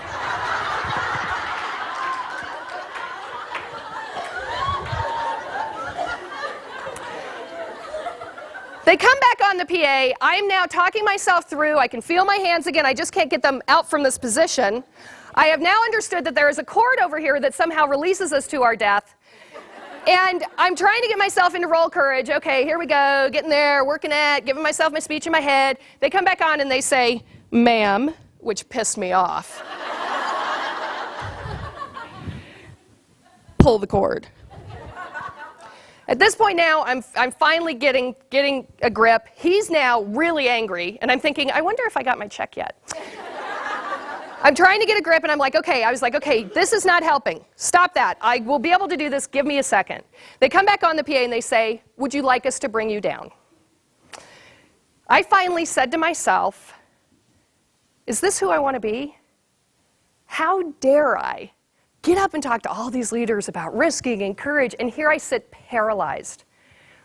They come back on the PA. I'm now talking myself through. I can feel my hands again. I just can't get them out from this position. I have now understood that there is a cord over here that somehow releases us to our death. And I'm trying to get myself into roll courage. Okay, here we go, getting there, working at, giving myself my speech in my head. They come back on and they say, ma'am, which pissed me off. Pull the cord. At this point now, I'm finally getting a grip. He's now really angry, and I'm thinking, I wonder if I got my check yet. I'm trying to get a grip, and I'm like, okay, I was like, okay, this is not helping. Stop that. I will be able to do this. Give me a second. They come back on the PA, and they say, would you like us to bring you down? I finally said to myself, is this who I want to be? How dare I get up and talk to all these leaders about risking and courage, and here I sit paralyzed.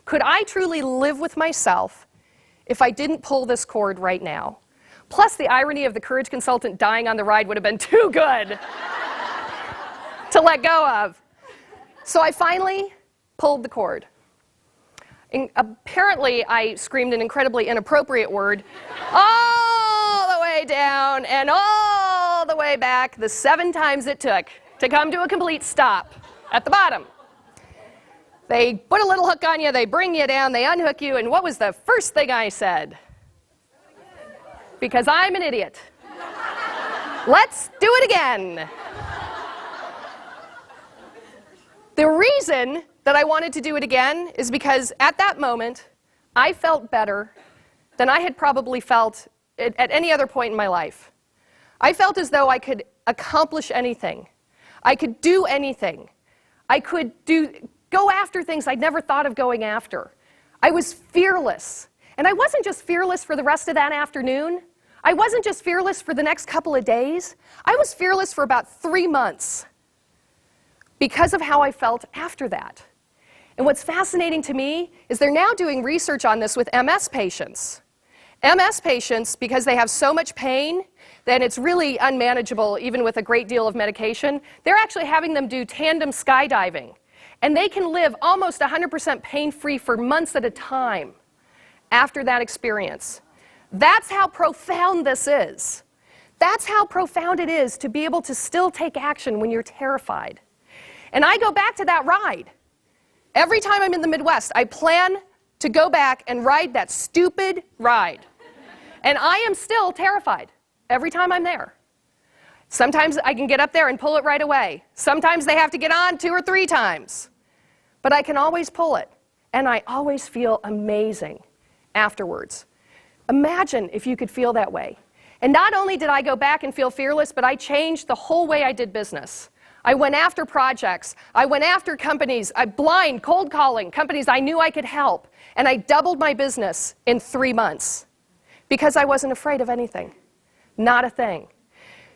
Could I truly live with myself if I didn't pull this cord right now? Plus, the irony of the courage consultant dying on the ride would have been too good to let go of. So I finally pulled the cord. And apparently, I screamed an incredibly inappropriate word all the way down and all the way back, the 7 times it took to come to a complete stop at the bottom. They put a little hook on you, they bring you down, they unhook you, and what was the first thing I said? Because I'm an idiot. Let's do it again. The reason that I wanted to do it again is because at that moment, I felt better than I had probably felt at any other point in my life. I felt as though I could accomplish anything. I could do anything. I could go after things I'd never thought of going after. I was fearless. And I wasn't just fearless for the rest of that afternoon. I wasn't just fearless for the next couple of days. I was fearless for about 3 months because of how I felt after that. And what's fascinating to me is they're now doing research on this with MS patients. MS patients, because they have so much pain, then it's really unmanageable even with a great deal of medication, they're actually having them do tandem skydiving. And they can live almost 100% pain-free for months at a time after that experience. That's how profound this is. That's how profound it is to be able to still take action when you're terrified. And I go back to that ride. Every time I'm in the Midwest, I plan to go back and ride that stupid ride. And I am still terrified every time I'm there. Sometimes I can get up there and pull it right away. Sometimes they have to get on 2 or 3 times. But I can always pull it. And I always feel amazing afterwards. Imagine if you could feel that way. And not only did I go back and feel fearless, but I changed the whole way I did business. I went after projects. I went after companies. Cold calling companies I knew I could help. And I doubled my business in 3 months because I wasn't afraid of anything. Not a thing.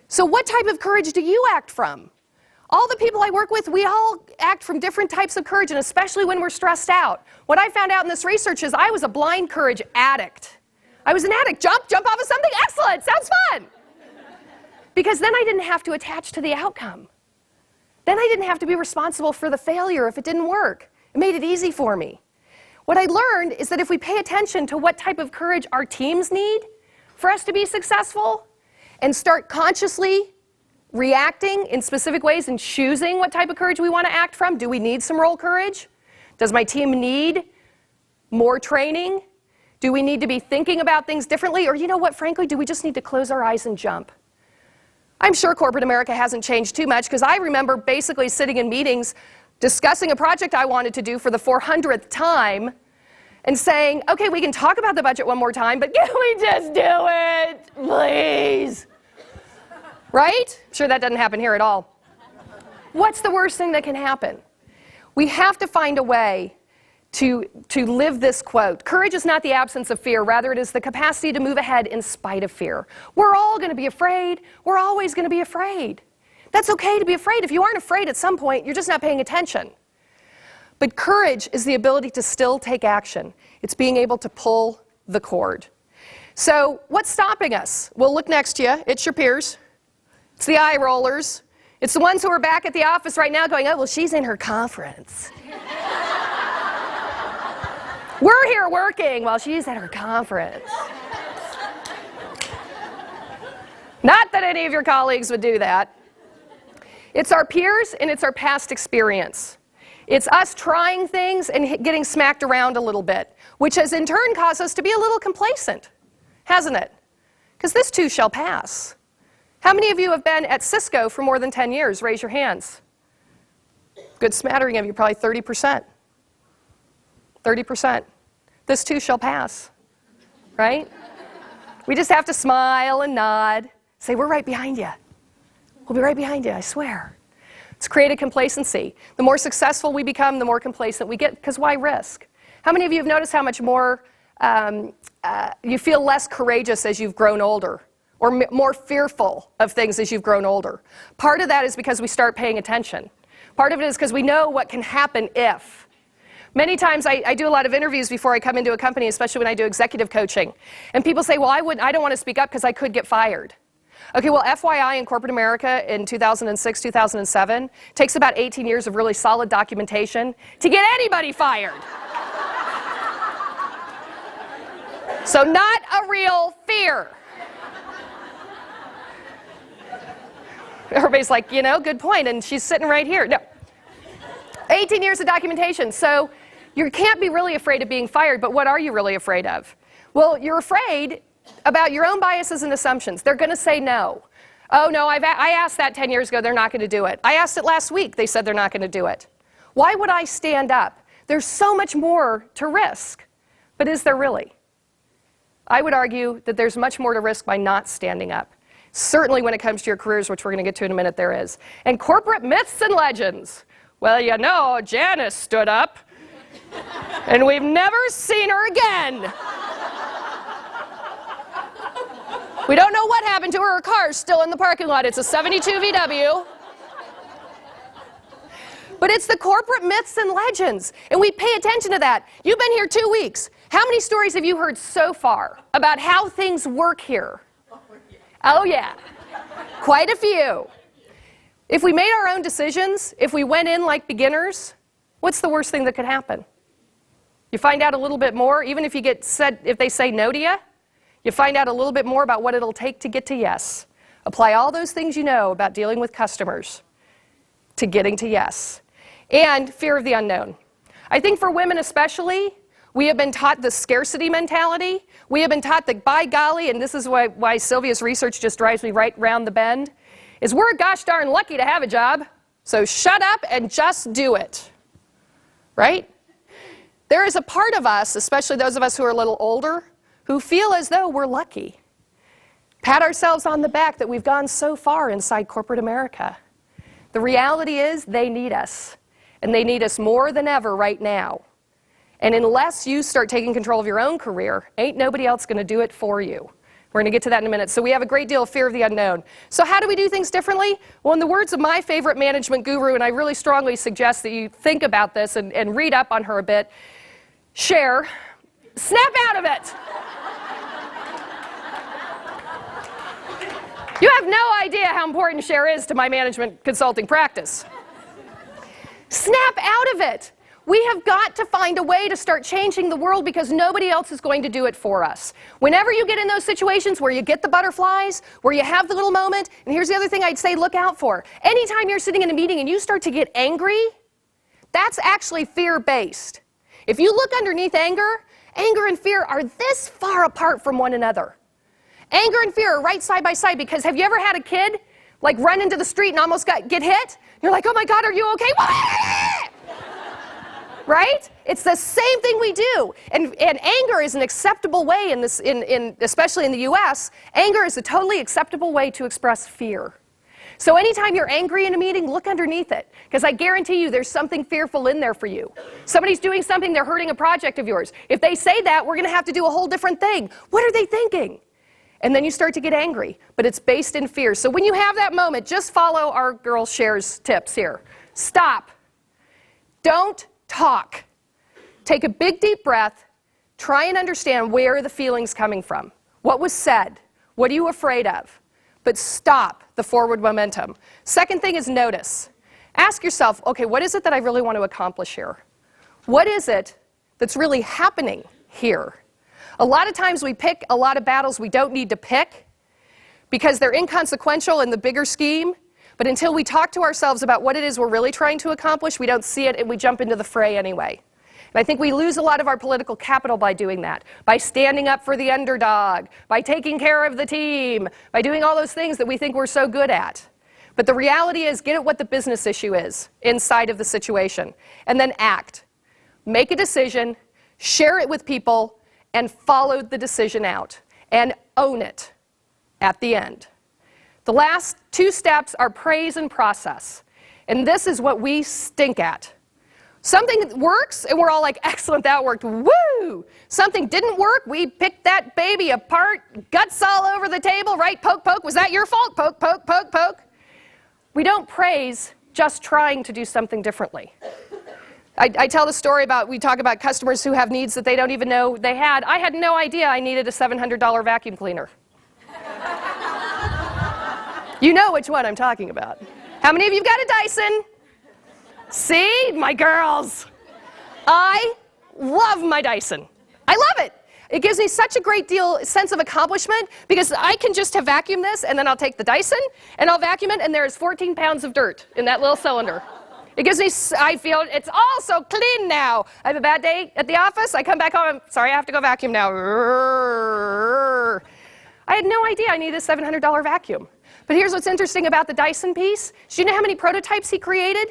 So what type of courage do you act from? All the people I work with, we all act from different types of courage, and especially when we're stressed out. What I found out in this research is I was a blind courage addict. I was an addict. Jump off of something, excellent, sounds fun. Because then I didn't have to attach to the outcome. Then I didn't have to be responsible for the failure if it didn't work. It made it easy for me. What I learned is that if we pay attention to what type of courage our teams need for us to be successful, and start consciously reacting in specific ways and choosing what type of courage we want to act from. Do we need some role courage? Does my team need more training? Do we need to be thinking about things differently? Or you know what, frankly, do we just need to close our eyes and jump? I'm sure corporate America hasn't changed too much because I remember basically sitting in meetings discussing a project I wanted to do for the 400th time and saying, okay, we can talk about the budget one more time, but can we just do it, please? Right? I'm sure that doesn't happen here at all. What's the worst thing that can happen? We have to find a way to live this quote. Courage is not the absence of fear, rather it is the capacity to move ahead in spite of fear. We're all going to be afraid. We're always going to be afraid. That's okay to be afraid. If you aren't afraid at some point, you're just not paying attention. But courage is the ability to still take action. It's being able to pull the cord. So what's stopping us? Well, look next to you. It's your peers. It's the eye rollers. It's the ones who are back at the office right now going, oh, well, she's in her conference. We're here working while she's at her conference. Not that any of your colleagues would do that. It's our peers and it's our past experience. It's us trying things and getting smacked around a little bit, which has in turn caused us to be a little complacent, hasn't it? Because this too shall pass. How many of you have been at Cisco for more than 10 years? Raise your hands. Good smattering of you, probably 30%. 30%. This too shall pass, right? We just have to smile and nod, say, we're right behind you. We'll be right behind you, I swear. It's created complacency. The more successful we become, the more complacent we get, because why risk? How many of you have noticed how much more you feel less courageous as you've grown older, or more fearful of things as you've grown older? Part of that is because we start paying attention. Part of it is because we know what can happen if. Many times I do a lot of interviews before I come into a company, especially when I do executive coaching. And people say, well, I don't want to speak up because I could get fired. Okay, well, FYI, in corporate America in 2006, 2007, takes about 18 years of really solid documentation to get anybody fired. So not a real fear. Everybody's like, you know, good point, and she's sitting right here. No. 18 years of documentation. So you can't be really afraid of being fired, but what are you really afraid of? Well, you're afraid about your own biases and assumptions. They're going to say no. Oh, no, I asked that 10 years ago. They're not going to do it. I asked it last week. They said they're not going to do it. Why would I stand up? There's so much more to risk. But is there really? I would argue that there's much more to risk by not standing up. Certainly when it comes to your careers, which we're going to get to in a minute, there is. And corporate myths and legends. Well, you know, Janice stood up, and we've never seen her again. We don't know what happened to her. Her car's still in the parking lot. It's a 72 VW. But it's the corporate myths and legends, and we pay attention to that. You've been here 2 weeks. How many stories have you heard so far about how things work here? Oh, yeah. Quite a few. If we made our own decisions, if we went in like beginners, what's the worst thing that could happen? You find out a little bit more, even if if they say no to you, you find out a little bit more about what it'll take to get to yes. Apply all those things you know about dealing with customers to getting to yes. And fear of the unknown. I think for women especially, we have been taught the scarcity mentality. We have been taught that, by golly, and this is why Sylvia's research just drives me right round the bend, is we're gosh darn lucky to have a job, so shut up and just do it. Right? There is a part of us, especially those of us who are a little older, who feel as though we're lucky. Pat ourselves on the back that we've gone so far inside corporate America. The reality is they need us, and they need us more than ever right now. And unless you start taking control of your own career, ain't nobody else going to do it for you. We're going to get to that in a minute. So we have a great deal of fear of the unknown. So how do we do things differently? Well, in the words of my favorite management guru, and I really strongly suggest that you think about this and read up on her a bit, Cher, snap out of it. You have no idea how important Cher is to my management consulting practice. Snap out of it. We have got to find a way to start changing the world because nobody else is going to do it for us. Whenever you get in those situations where you get the butterflies, where you have the little moment, and here's the other thing I'd say look out for. Anytime you're sitting in a meeting and you start to get angry, that's actually fear-based. If you look underneath anger, anger and fear are this far apart from one another. Anger and fear are right side by side because have you ever had a kid like run into the street and almost get hit? You're like, oh my God, are you okay? Right? It's the same thing we do. And anger is an acceptable way especially in the US, anger is a totally acceptable way to express fear. So anytime you're angry in a meeting, look underneath it. Because I guarantee you there's something fearful in there for you. Somebody's doing something, they're hurting a project of yours. If they say that, we're going to have to do a whole different thing. What are they thinking? And then you start to get angry. But it's based in fear. So when you have that moment, just follow our girl Cher's tips here. Stop. Don't talk. Take a big deep breath. Try and understand where the feeling's coming from. What was said? What are you afraid of? But stop the forward momentum. Second thing is notice. Ask yourself, okay, what is it that I really want to accomplish here? What is it that's really happening here? A lot of times we pick a lot of battles we don't need to pick because they're inconsequential in the bigger scheme. But until we talk to ourselves about what it is we're really trying to accomplish, we don't see it and we jump into the fray anyway. And I think we lose a lot of our political capital by doing that, by standing up for the underdog, by taking care of the team, by doing all those things that we think we're so good at. But the reality is, get at what the business issue is inside of the situation, and then act. Make a decision, share it with people, and follow the decision out, and own it at the end. The last two steps are praise and process, and this is what we stink at. Something works, and we're all like, excellent, that worked, woo! Something didn't work, we picked that baby apart, guts all over the table, right? Poke, poke, was that your fault? Poke, poke, poke, poke. We don't praise just trying to do something differently. I tell the story about, we talk about customers who have needs that they don't even know they had. I had no idea I needed a $700 vacuum cleaner. You know which one I'm talking about. How many of you have got a Dyson? See, my girls. I love my Dyson. I love it. It gives me such a great sense of accomplishment because I can just have vacuumed this and then I'll take the Dyson and I'll vacuum it and there's 14 pounds of dirt in that little cylinder. It gives me, I feel it's all so clean now. I have a bad day at the office. I come back home. I'm sorry, I have to go vacuum now. I had no idea I needed a $700 vacuum. But here's what's interesting about the Dyson piece. Do you know how many prototypes he created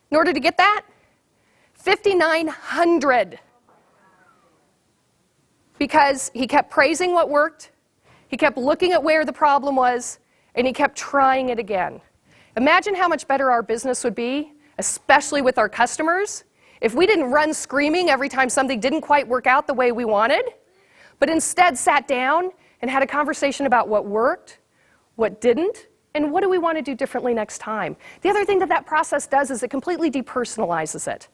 in order to get that? 5,900. because he kept praising what worked, he kept looking at where the problem was, and he kept trying it again. Imagine how much better our business would be, especially with our customers, if we didn't run screaming every time something didn't quite work out the way we wanted, but instead sat down and had a conversation about what worked, what didn't, and what do we want to do differently next time. The other thing that that process does is it completely depersonalizes it.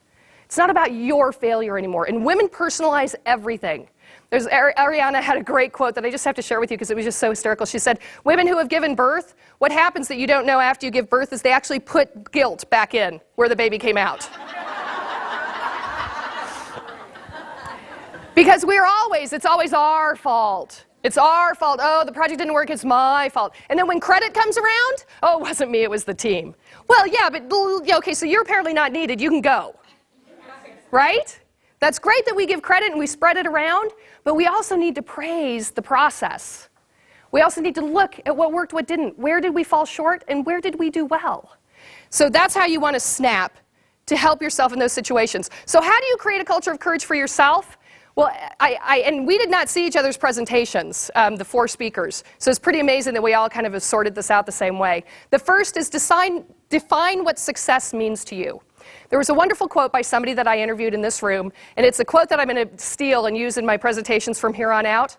It's not about your failure anymore, and women personalize everything. Ariana had a great quote that I just have to share with you because it was just so hysterical. She said, women who have given birth, what happens that you don't know after you give birth is they actually put guilt back in where the baby came out. Because it's always our fault. It's our fault. Oh, the project didn't work, it's my fault. And then when credit comes around, oh, it wasn't me, it was the team. Well, yeah, but okay, so you're apparently not needed, you can go. Right? That's great that we give credit and we spread it around, but we also need to praise the process. We also need to look at what worked, what didn't. Where did we fall short, and where did we do well? So that's how you want to snap to help yourself in those situations. So how do you create a culture of courage for yourself? Well, and we did not see each other's presentations, the 4 speakers. So it's pretty amazing that we all kind of have sorted this out the same way. The first is define what success means to you. There was a wonderful quote by somebody that I interviewed in this room, and it's a quote that I'm going to steal and use in my presentations from here on out.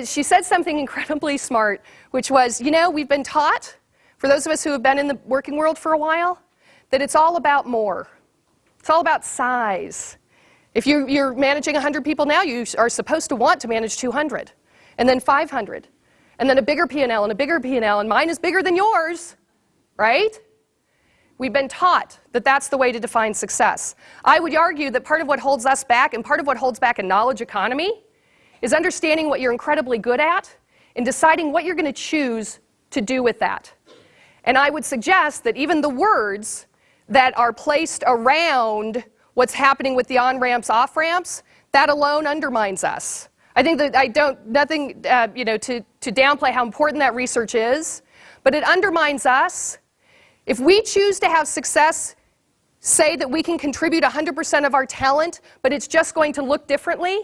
She said something incredibly smart, which was, we've been taught, for those of us who have been in the working world for a while, that it's all about more. It's all about size. If you're managing 100 people now, you are supposed to want to manage 200, and then 500, and then a bigger P&L and a bigger P&L, and mine is bigger than yours, right? We've been taught that that's the way to define success. I would argue that part of what holds us back and part of what holds back a knowledge economy is understanding what you're incredibly good at and deciding what you're going to choose to do with that. And I would suggest that even the words that are placed around what's happening with the on-ramps, off-ramps, that alone undermines us. I think that nothing to downplay how important that research is, but it undermines us. If we choose to have success, say that we can contribute 100% of our talent, but it's just going to look differently,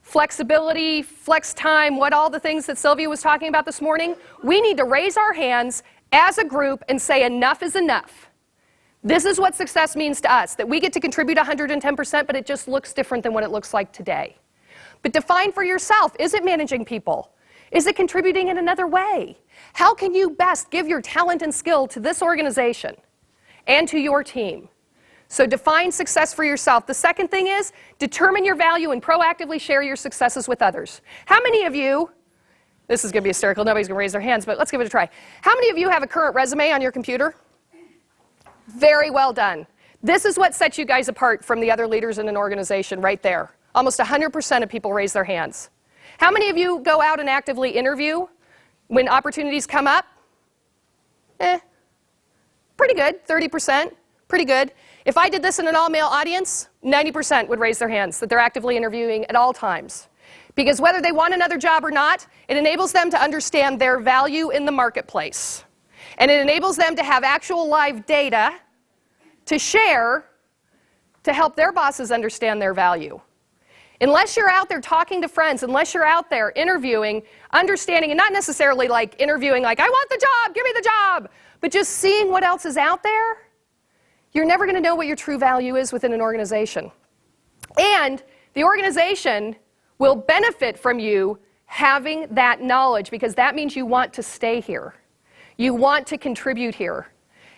flexibility, flex time, all the things that Sylvia was talking about this morning, we need to raise our hands as a group and say enough is enough. This is what success means to us, that we get to contribute 110%, but it just looks different than what it looks like today. But define for yourself, is it managing people? Is it contributing in another way? How can you best give your talent and skill to this organization and to your team? So define success for yourself. The second thing is determine your value and proactively share your successes with others. How many of you, this is going to be hysterical, nobody's going to raise their hands, but let's give it a try. How many of you have a current resume on your computer? Very well done. This is what sets you guys apart from the other leaders in an organization right there. Almost 100% of people raise their hands. How many of you go out and actively interview when opportunities come up? Pretty good, 30%, pretty good. If I did this in an all-male audience, 90% would raise their hands that they're actively interviewing at all times. Because whether they want another job or not, it enables them to understand their value in the marketplace. And it enables them to have actual live data to share to help their bosses understand their value. Unless you're out there talking to friends, unless you're out there interviewing, understanding, and not necessarily like interviewing like, I want the job, give me the job, but just seeing what else is out there, you're never going to know what your true value is within an organization. And the organization will benefit from you having that knowledge because that means you want to stay here. You want to contribute here.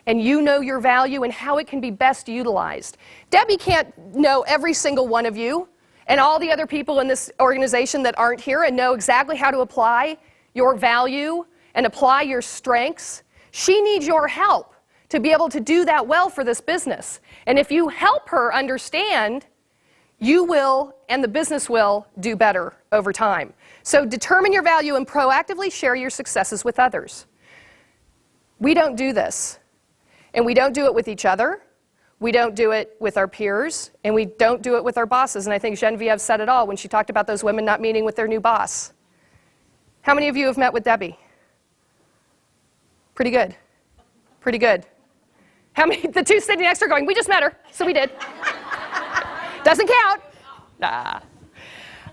And you know your value and how it can be best utilized. Debbie can't know every single one of you and all the other people in this organization that aren't here and know exactly how to apply your value and apply your strengths. She needs your help to be able to do that well for this business. And if you help her understand, you will and the business will do better over time. So determine your value and proactively share your successes with others. We don't do this. And we don't do it with each other. We don't do it with our peers, and we don't do it with our bosses. And I think Genevieve said it all when she talked about those women not meeting with their new boss. How many of you have met with Debbie? Pretty good. Pretty good. How many? The two sitting next to her going, we just met her, so we did. Doesn't count. Nah.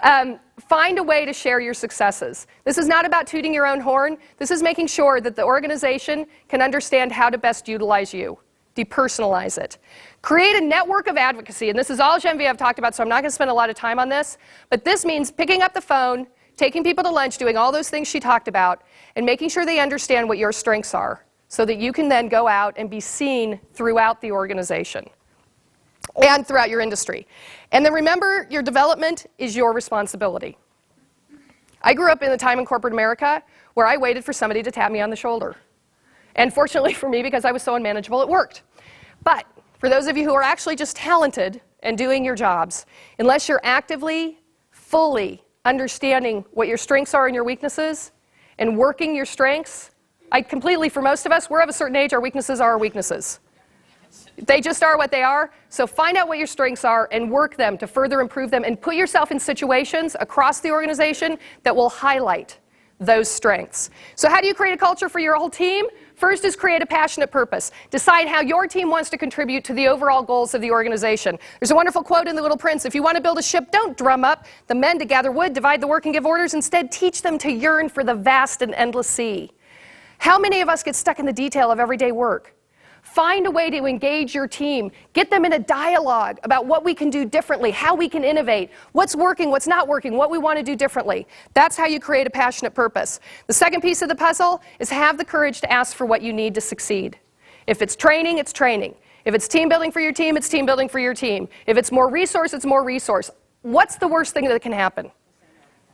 Find a way to share your successes. This is not about tooting your own horn. This is making sure that the organization can understand how to best utilize you. Depersonalize it. Create a network of advocacy, and this is all Genevieve talked about, so I'm not going to spend a lot of time on this, but this means picking up the phone, taking people to lunch, doing all those things she talked about, and making sure they understand what your strengths are, so that you can then go out and be seen throughout the organization and throughout your industry. And then remember, your development is your responsibility. I grew up in a time in corporate America where I waited for somebody to tap me on the shoulder. And fortunately for me, because I was so unmanageable, it worked. But for those of you who are actually just talented and doing your jobs, unless you're actively, fully understanding what your strengths are and your weaknesses, and working your strengths, for most of us, we're of a certain age, our weaknesses are our weaknesses. They just are what they are. So find out what your strengths are and work them to further improve them, and put yourself in situations across the organization that will highlight those strengths. So how do you create a culture for your whole team? First is create a passionate purpose. Decide how your team wants to contribute to the overall goals of the organization. There's a wonderful quote in The Little Prince: if you want to build a ship, don't drum up the men to gather wood, divide the work and give orders. Instead, teach them to yearn for the vast and endless sea. How many of us get stuck in the detail of everyday work? Find a way to engage your team. Get them in a dialogue about what we can do differently, how we can innovate, what's working, what's not working, what we want to do differently. That's how you create a passionate purpose. The second piece of the puzzle is have the courage to ask for what you need to succeed. If it's training, it's training. If it's team building for your team, it's team building for your team. If it's more resource, it's more resource. What's the worst thing that can happen?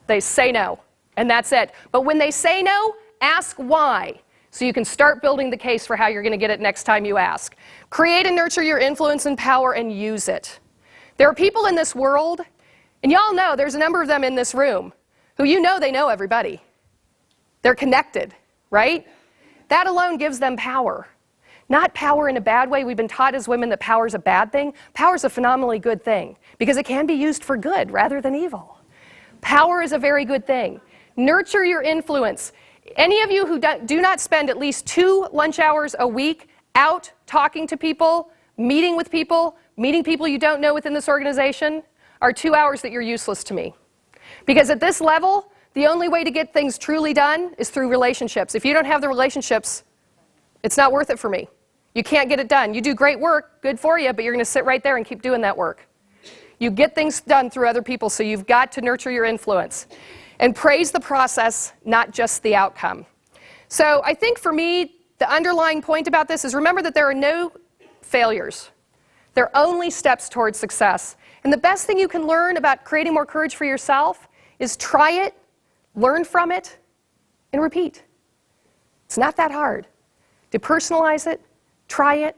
They say no, and that's it. But when they say no, ask why, so you can start building the case for how you're going to get it next time you ask. Create and nurture your influence and power, and use it. There are people in this world, and y'all know there's a number of them in this room, who they know everybody. They're connected, right? That alone gives them power. Not power in a bad way. We've been taught as women that power is a bad thing. Power is a phenomenally good thing, because it can be used for good rather than evil. Power is a very good thing. Nurture your influence. Any of you who do not spend at least 2 lunch hours a week out talking to people, meeting with people, meeting people you don't know within this organization, are 2 hours that you're useless to me. Because at this level, the only way to get things truly done is through relationships. If you don't have the relationships, it's not worth it for me. You can't get it done. You do great work, good for you, but you're going to sit right there and keep doing that work. You get things done through other people, so you've got to nurture your influence. And praise the process, not just the outcome. So I think for me, the underlying point about this is remember that there are no failures. There are only steps towards success. And the best thing you can learn about creating more courage for yourself is try it, learn from it, and repeat. It's not that hard. Depersonalize it, try it,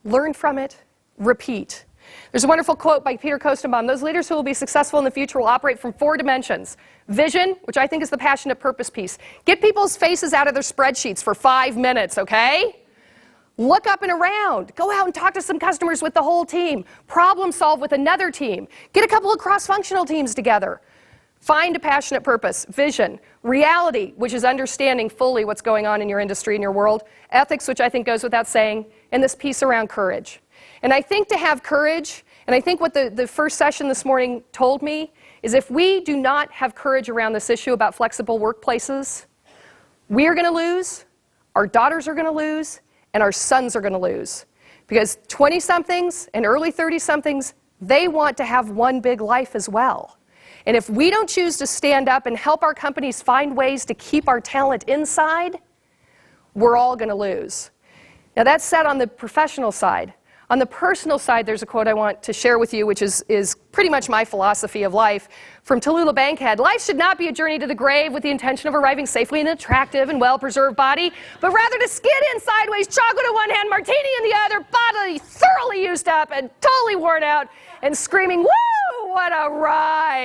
learn from it, repeat. There's a wonderful quote by Peter Kostenbaum: those leaders who will be successful in the future will operate from 4 dimensions. Vision, which I think is the passionate purpose piece. Get people's faces out of their spreadsheets for 5 minutes, okay? Look up and around. Go out and talk to some customers with the whole team. Problem solve with another team. Get a couple of cross-functional teams together. Find a passionate purpose. Vision. Reality, which is understanding fully what's going on in your industry and your world. Ethics, which I think goes without saying. And this piece around courage. And I think to have courage, and I think what the first session this morning told me, is if we do not have courage around this issue about flexible workplaces, we are going to lose, our daughters are going to lose, and our sons are going to lose. Because 20-somethings and early 30-somethings, they want to have one big life as well. And if we don't choose to stand up and help our companies find ways to keep our talent inside, we're all going to lose. Now that's said on the professional side. On the personal side, there's a quote I want to share with you, which is pretty much my philosophy of life, from Tallulah Bankhead. Life should not be a journey to the grave with the intention of arriving safely in an attractive and well-preserved body, but rather to skid in sideways, chocolate in one hand, martini in the other, body thoroughly used up and totally worn out, and screaming, "Woo, what a ride!"